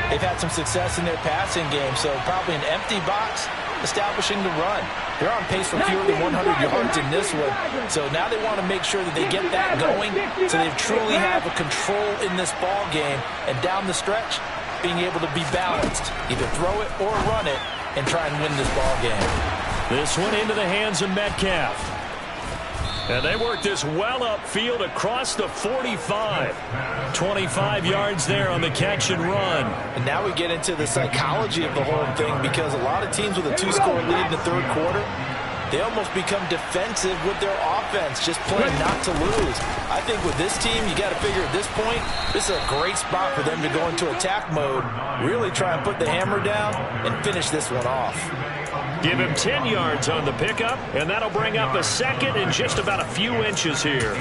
they've had some success in their passing game, so probably an empty box establishing the run. They're on pace for fewer than 100 yards in this one. So now they want to make sure that they get that going so they truly have a control in this ball game. And down the stretch, being able to be balanced. Either throw it or run it and try and win this ball game.
This one into the hands of Metcalf. And they work this well upfield across the 45. 25 yards there on the catch and run.
And now we get into the psychology of the whole thing, because a lot of teams with a 2-score lead in the third quarter, they almost become defensive with their offense, just playing not to lose. I think with this team, you got to figure at this point, this is a great spot for them to go into attack mode, really try and put the hammer down and finish this one off.
Give him 10 yards on the pickup, and that'll bring up a second and just about a few inches here.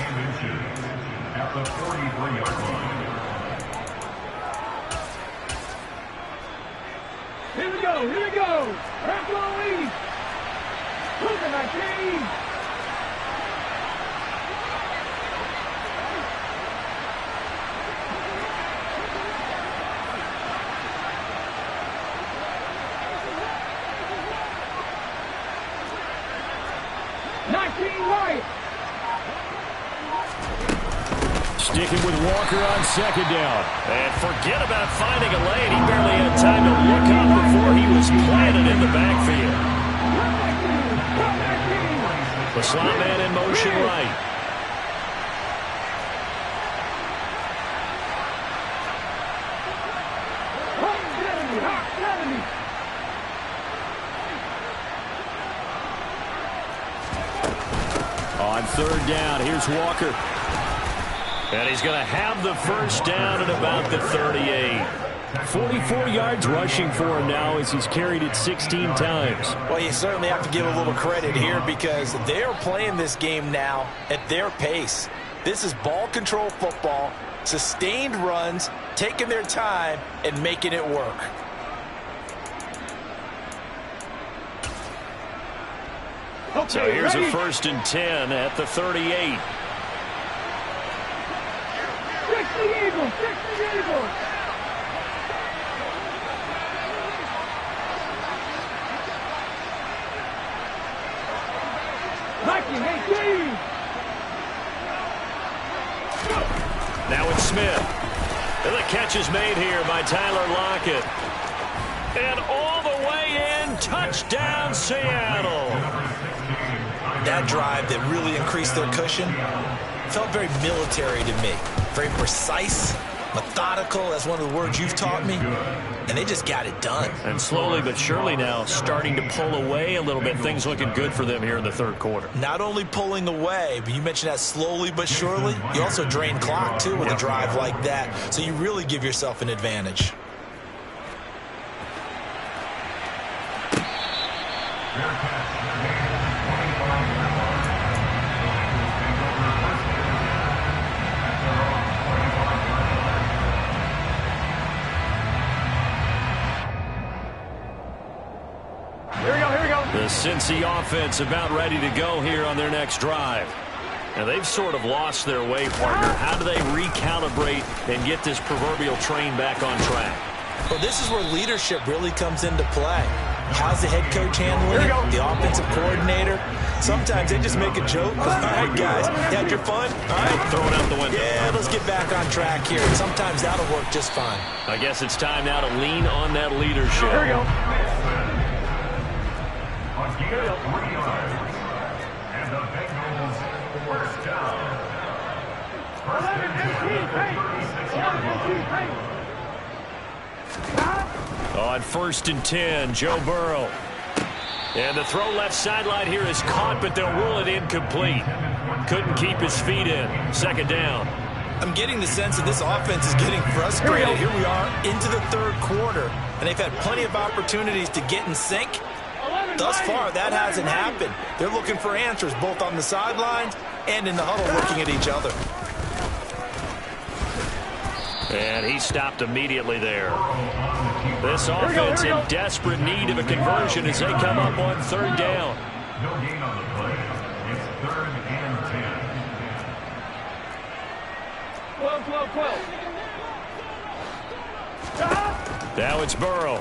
At the 43-yard line.
Here we go, here we go. Rambo East. Looking like James. Right.
Sticking with Walker on second down.
And forget about finding a lane. He barely had time to look up before he was is planted in the backfield. The slot man in motion right. On third down, here's Walker. And he's going to have the first down at about the 38. 44 yards rushing for him now as he's carried it 16 times.
Well, you certainly have to give a little credit here because they're playing this game now at their pace. This is ball control football, sustained runs, taking their time, and making it work.
So here's a 1st and 10 at the 38.
60 Eagles, 60 Eagles.
Now it's Smith. And the catch is made here by Tyler Lockett. And all the way in, touchdown Seattle.
That drive that really increased their cushion felt very military to me. Very precise, methodical, that's one of the words you've taught me. And they just got it done.
And slowly but surely now starting to pull away a little bit. Things looking good for them here in the third quarter.
Not only pulling away, but you mentioned that slowly but surely. You also drain clock, too, with a drive like that. So you really give yourself an advantage.
The Cincy offense about ready to go here on their next drive. Now they've sort of lost their way, partner. How do they recalibrate and get this proverbial train back on track?
Well, this is where leadership really comes into play. How's the head coach handling it? The offensive coordinator? Sometimes they just make a joke. All right, guys, you had your fun? All right.
Throw it out the window.
Yeah, let's get back on track here. And sometimes that'll work just fine.
I guess it's time now to lean on that leadership.
Here we go.
Again, 3 yards. And the Bengals first down. First and 10 at the 36-yard line.
On 1st and 10, Joe Burrow. And the throw left sideline here is caught, but they'll rule it incomplete. Couldn't keep his feet in. 2nd down.
I'm getting the sense that this offense is getting frustrated. Here we are into the third quarter, and they've had plenty of opportunities to get in sync. Thus far, that hasn't happened. They're looking for answers both on the sidelines and in the huddle looking at each other.
And he stopped immediately there. This offense in desperate need of a conversion as they come up on 3rd down.
No gain on the play. It's 3rd and 10.
12.
Now it's Burrow.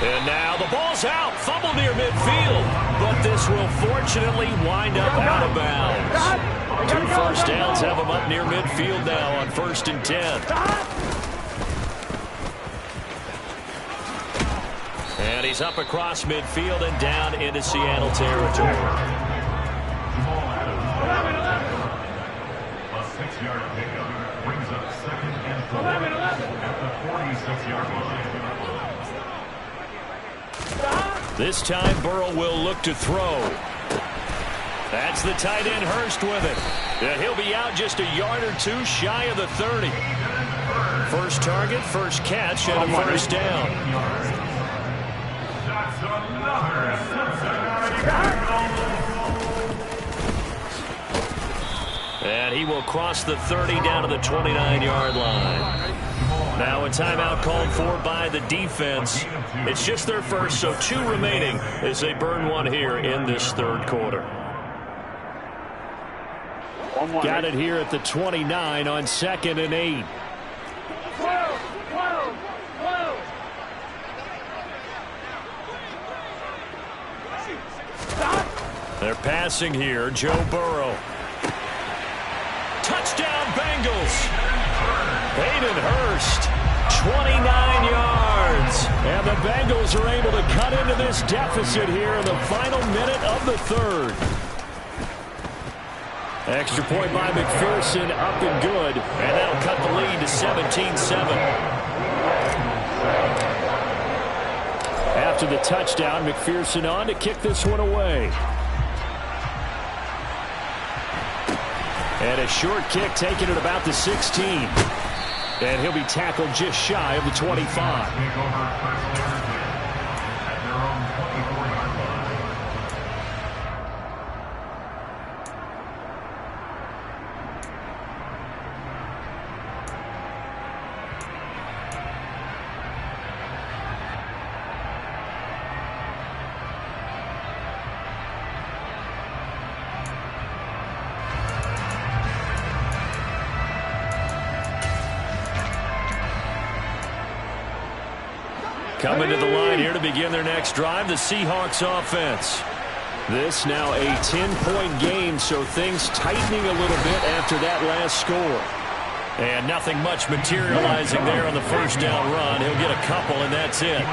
And now the ball's out. Fumble near midfield. But this will fortunately wind up out of bounds. 2 first downs have him up near midfield now on 1st and 10. And he's up across midfield and down into Seattle territory.
Jamal Adams. A 6-yard pickup brings up 2nd and 4 at the 46-yard line.
This time Burrow will look to throw. That's the tight end Hurst with it. And he'll be out just a yard or 2 shy of the 30. First target, first catch, and a 1st down.
That's another Cincinnati.
And he will cross the 30 down to the 29-yard line. Now a timeout called for by the defense. It's just their first, so 2 remaining as they burn one here in this third quarter. Got it here at the 29 on 2nd and 8.
12.
They're passing here. Joe Burrow. Touchdown Bengals. Hayden Hurst
the Bengals are able to cut into this deficit here in the final minute of the third. Extra point by McPherson, up and good. And that'll cut the lead to 17-7. After the touchdown, McPherson on to kick this one away. And a short kick taken at about the 16. And he'll be tackled just shy of the 25. Coming to the line here to begin their next drive, the Seahawks offense. This now a 10-point game, so things tightening a little bit after that last score. And nothing much materializing there on the first down run. He'll get a couple, and that's it.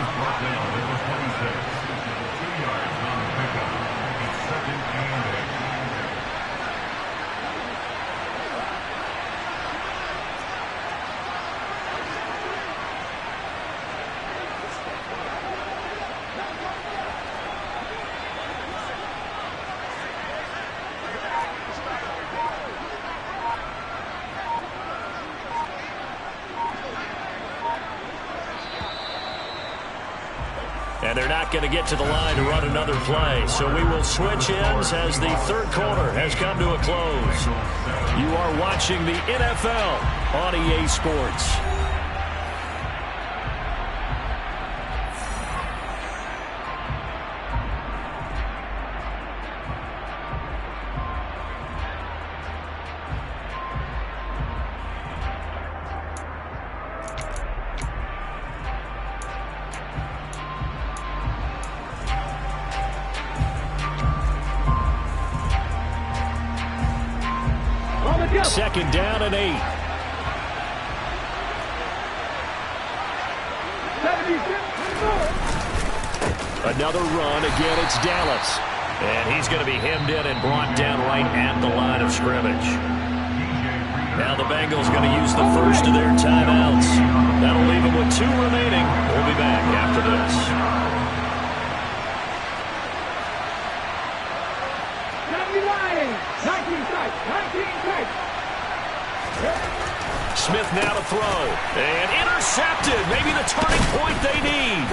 And they're not going to get to the line to run another play. So we will switch ends as the third quarter has come to a close. You are watching the NFL on EA Sports. Second down and 8. Another run. Again, it's Dallas.
And he's going to be hemmed in and brought down right at the line of scrimmage. Now the Bengals going to use the first of their timeouts. That'll leave them with 2 remaining. We'll be back after this. Smith now to throw. And intercepted. Maybe the turning point they need.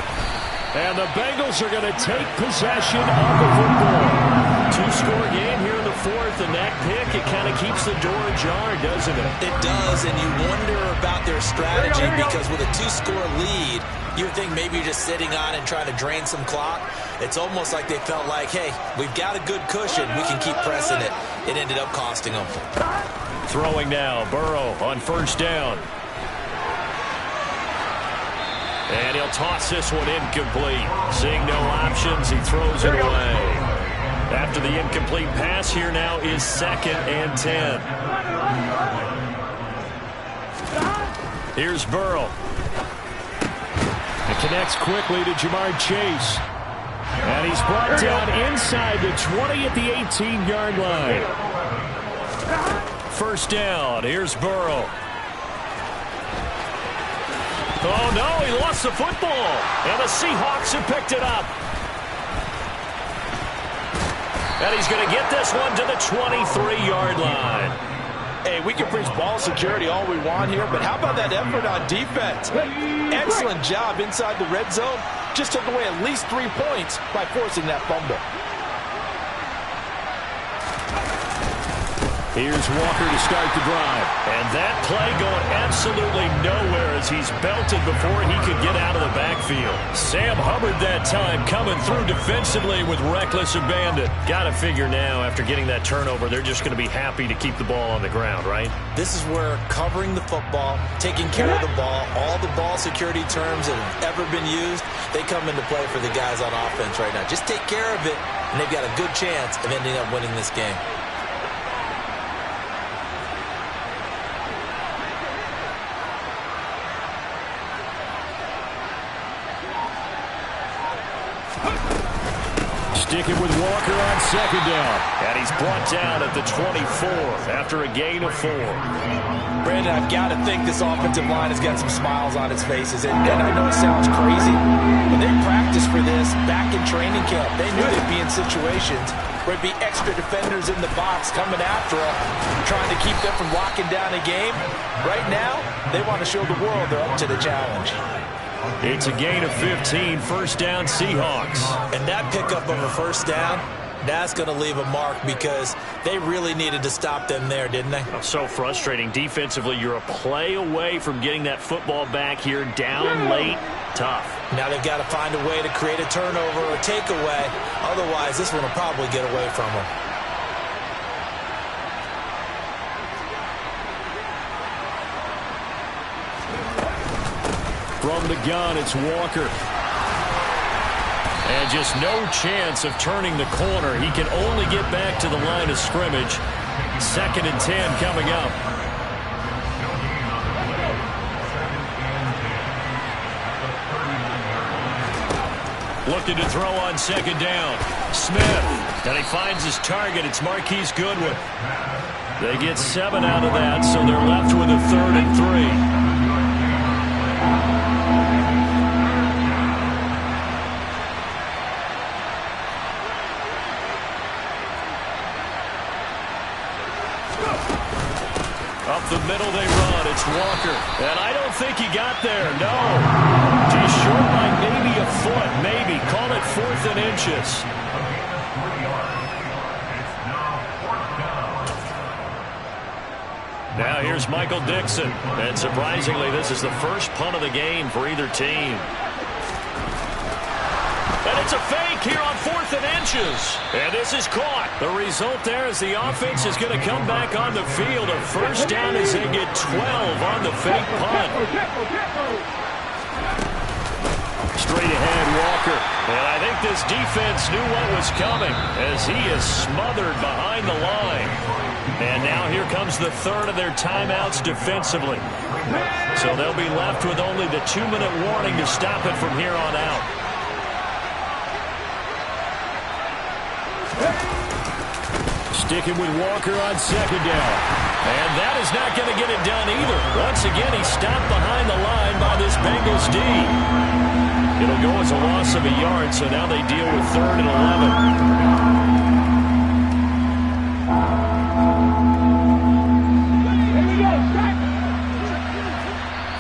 And the Bengals are going to take possession of the football.
2-score game here in the fourth, and that pick, it kind of keeps the door ajar, doesn't it?
It does, and you wonder about their strategy because with a 2-score lead, you would think maybe you're just sitting on and trying to drain some clock. It's almost like they felt like, hey, we've got a good cushion. We can keep pressing it. It ended up costing them.
Throwing now, Burrow on first down. And he'll toss this one incomplete. Seeing no options, he throws it away. After the incomplete pass, here now is 2nd and 10. Here's Burrow.
It connects quickly to Jamar Chase. And he's brought down inside the 20 at the 18-yard line.
First down. Here's Burrow. Oh, no, he lost the football. And the Seahawks have picked it up. And he's going to get this one to the 23-yard line.
Hey, we can preach ball security all we want here, but how about that effort on defense? Excellent job inside the red zone. Just took away at least 3 points by forcing that fumble.
Here's Walker to start the drive.
And that play going absolutely nowhere as he's belted before he could get out of the backfield. Sam Hubbard that time coming through defensively with reckless abandon. Got to figure now after getting that turnover, they're just going to be happy to keep the ball on the ground, right?
This is where covering the football, taking care of the ball, all the ball security terms that have ever been used, they come into play for the guys on offense right now. Just take care of it, and they've got a good chance of ending up winning this game.
Sticking with Walker on second down.
And he's brought down at the 24 after a gain of 4.
Brandon, I've got to think this offensive line has got some smiles on its faces. And I know it sounds crazy, but they practiced for this back in training camp. They knew they'd be in situations where it'd be extra defenders in the box coming after them, trying to keep them from locking down a game. Right now, they want to show the world they're up to the challenge.
It's a gain of 15, first down Seahawks.
And that pickup of a first down, that's going to leave a mark because they really needed to stop them there, didn't they?
So frustrating. Defensively, you're a play away from getting that football back here, down late. Tough.
Now they've got to find a way to create a turnover or takeaway. Otherwise, this one will probably get away from them.
From the gun, it's Walker.
And just no chance of turning the corner. He can only get back to the line of scrimmage. 2nd and 10 coming up. Looking to throw on 2nd down. Smith. And he finds his target. It's Marquise Goodwin. They get 7 out of that, so they're left with a 3rd and 3. Up the middle they run. It's Walker. And I don't think he got there. No. He's short by maybe a foot. Maybe. Call it 4th and inches. Now here's Michael Dixon. And surprisingly, this is the first punt of the game for either team. And it's a fake here on 4th and inches. And this is caught. The result there is the offense is going to come back on the field. A first down as they get 12 on the fake punt. Straight ahead, Walker. And I think this defense knew what was coming as he is smothered behind the line. And now here comes the 3rd of their timeouts defensively. So they'll be left with only the 2-minute warning to stop it from here on out.
Sticking with Walker on 2nd down.
And that is not going to get it done either. Once again, he's stopped behind the line by this Bengals D. It'll go as a loss of a yard, so now they deal with 3rd and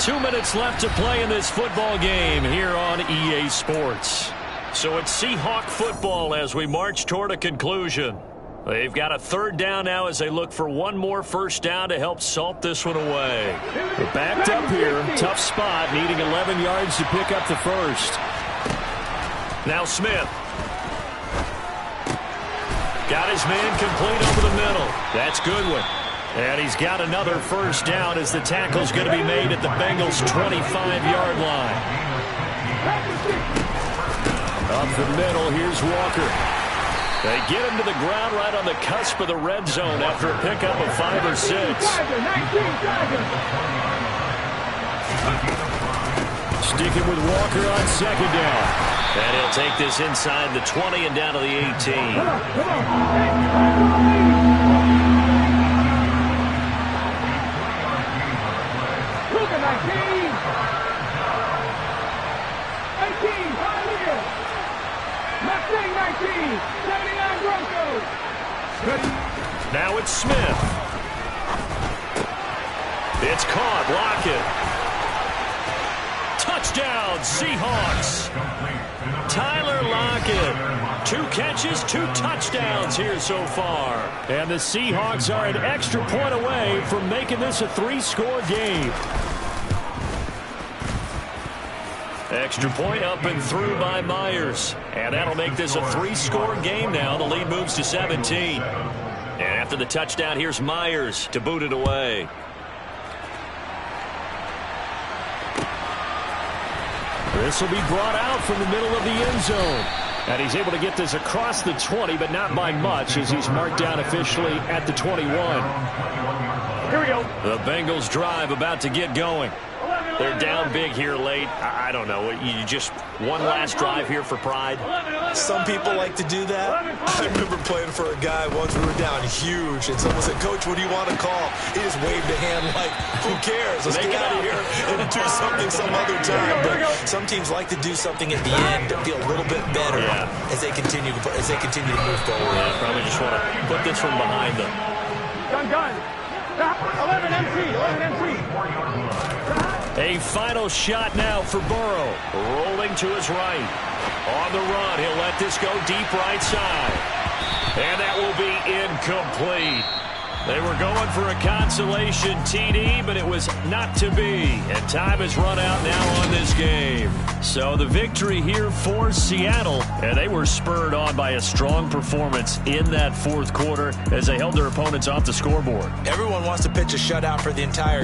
11. 2 minutes left to play in this football game here on EA Sports. So it's Seahawk football as we march toward a conclusion. They've got a 3rd down now as they look for one more first down to help salt this one away.
They're backed up here. Tough spot, needing 11 yards to pick up the first.
Now Smith. Got his man complete over the middle. That's Goodwin. And he's got another first down as the tackle's going to be made at the Bengals' 25-yard line.
Up the middle, here's Walker.
They get him to the ground right on the cusp of the red zone after a pickup of 5 or 6.
Sticking with Walker on 2nd down.
And he'll take this inside the 20 and down to the 18. Now it's Smith. It's caught. Lockett. Touchdown, Seahawks. Tyler Lockett. 2 catches, 2 touchdowns here so far.
And the Seahawks are an extra point away from making this a 3-score game.
Extra point up and through by Myers. And that'll make this a 3-score game now. The lead moves to 17. And after the touchdown, here's Myers to boot it away.
This will be brought out from the middle of the end zone. And he's able to get this across the 20, but not by much as he's marked down officially at the 21.
Here we go.
The Bengals drive about to get going.
11
They're down big here late. I don't know. You just one last drive here for pride.
Some people like to do that. I remember playing for a guy once. We were down huge, and someone said, "Coach, what do you want to call?" He just waved a hand like, "Who cares? Let's get out of here and do something some other time." But some teams like to do something at the end to feel a little bit better as they continue to move forward.
Yeah, probably just want to put this one behind them.
Gun. 11 MC.
A final shot now for Burrow. Rolling to his right. On the run, he'll let this go deep right side. And that will be incomplete. They were going for a consolation TD, but it was not to be. And time has run out now on this game. So the victory here for Seattle, and they were spurred on by a strong performance in that fourth quarter as they held their opponents off the scoreboard.
Everyone wants to pitch a shutout for the entire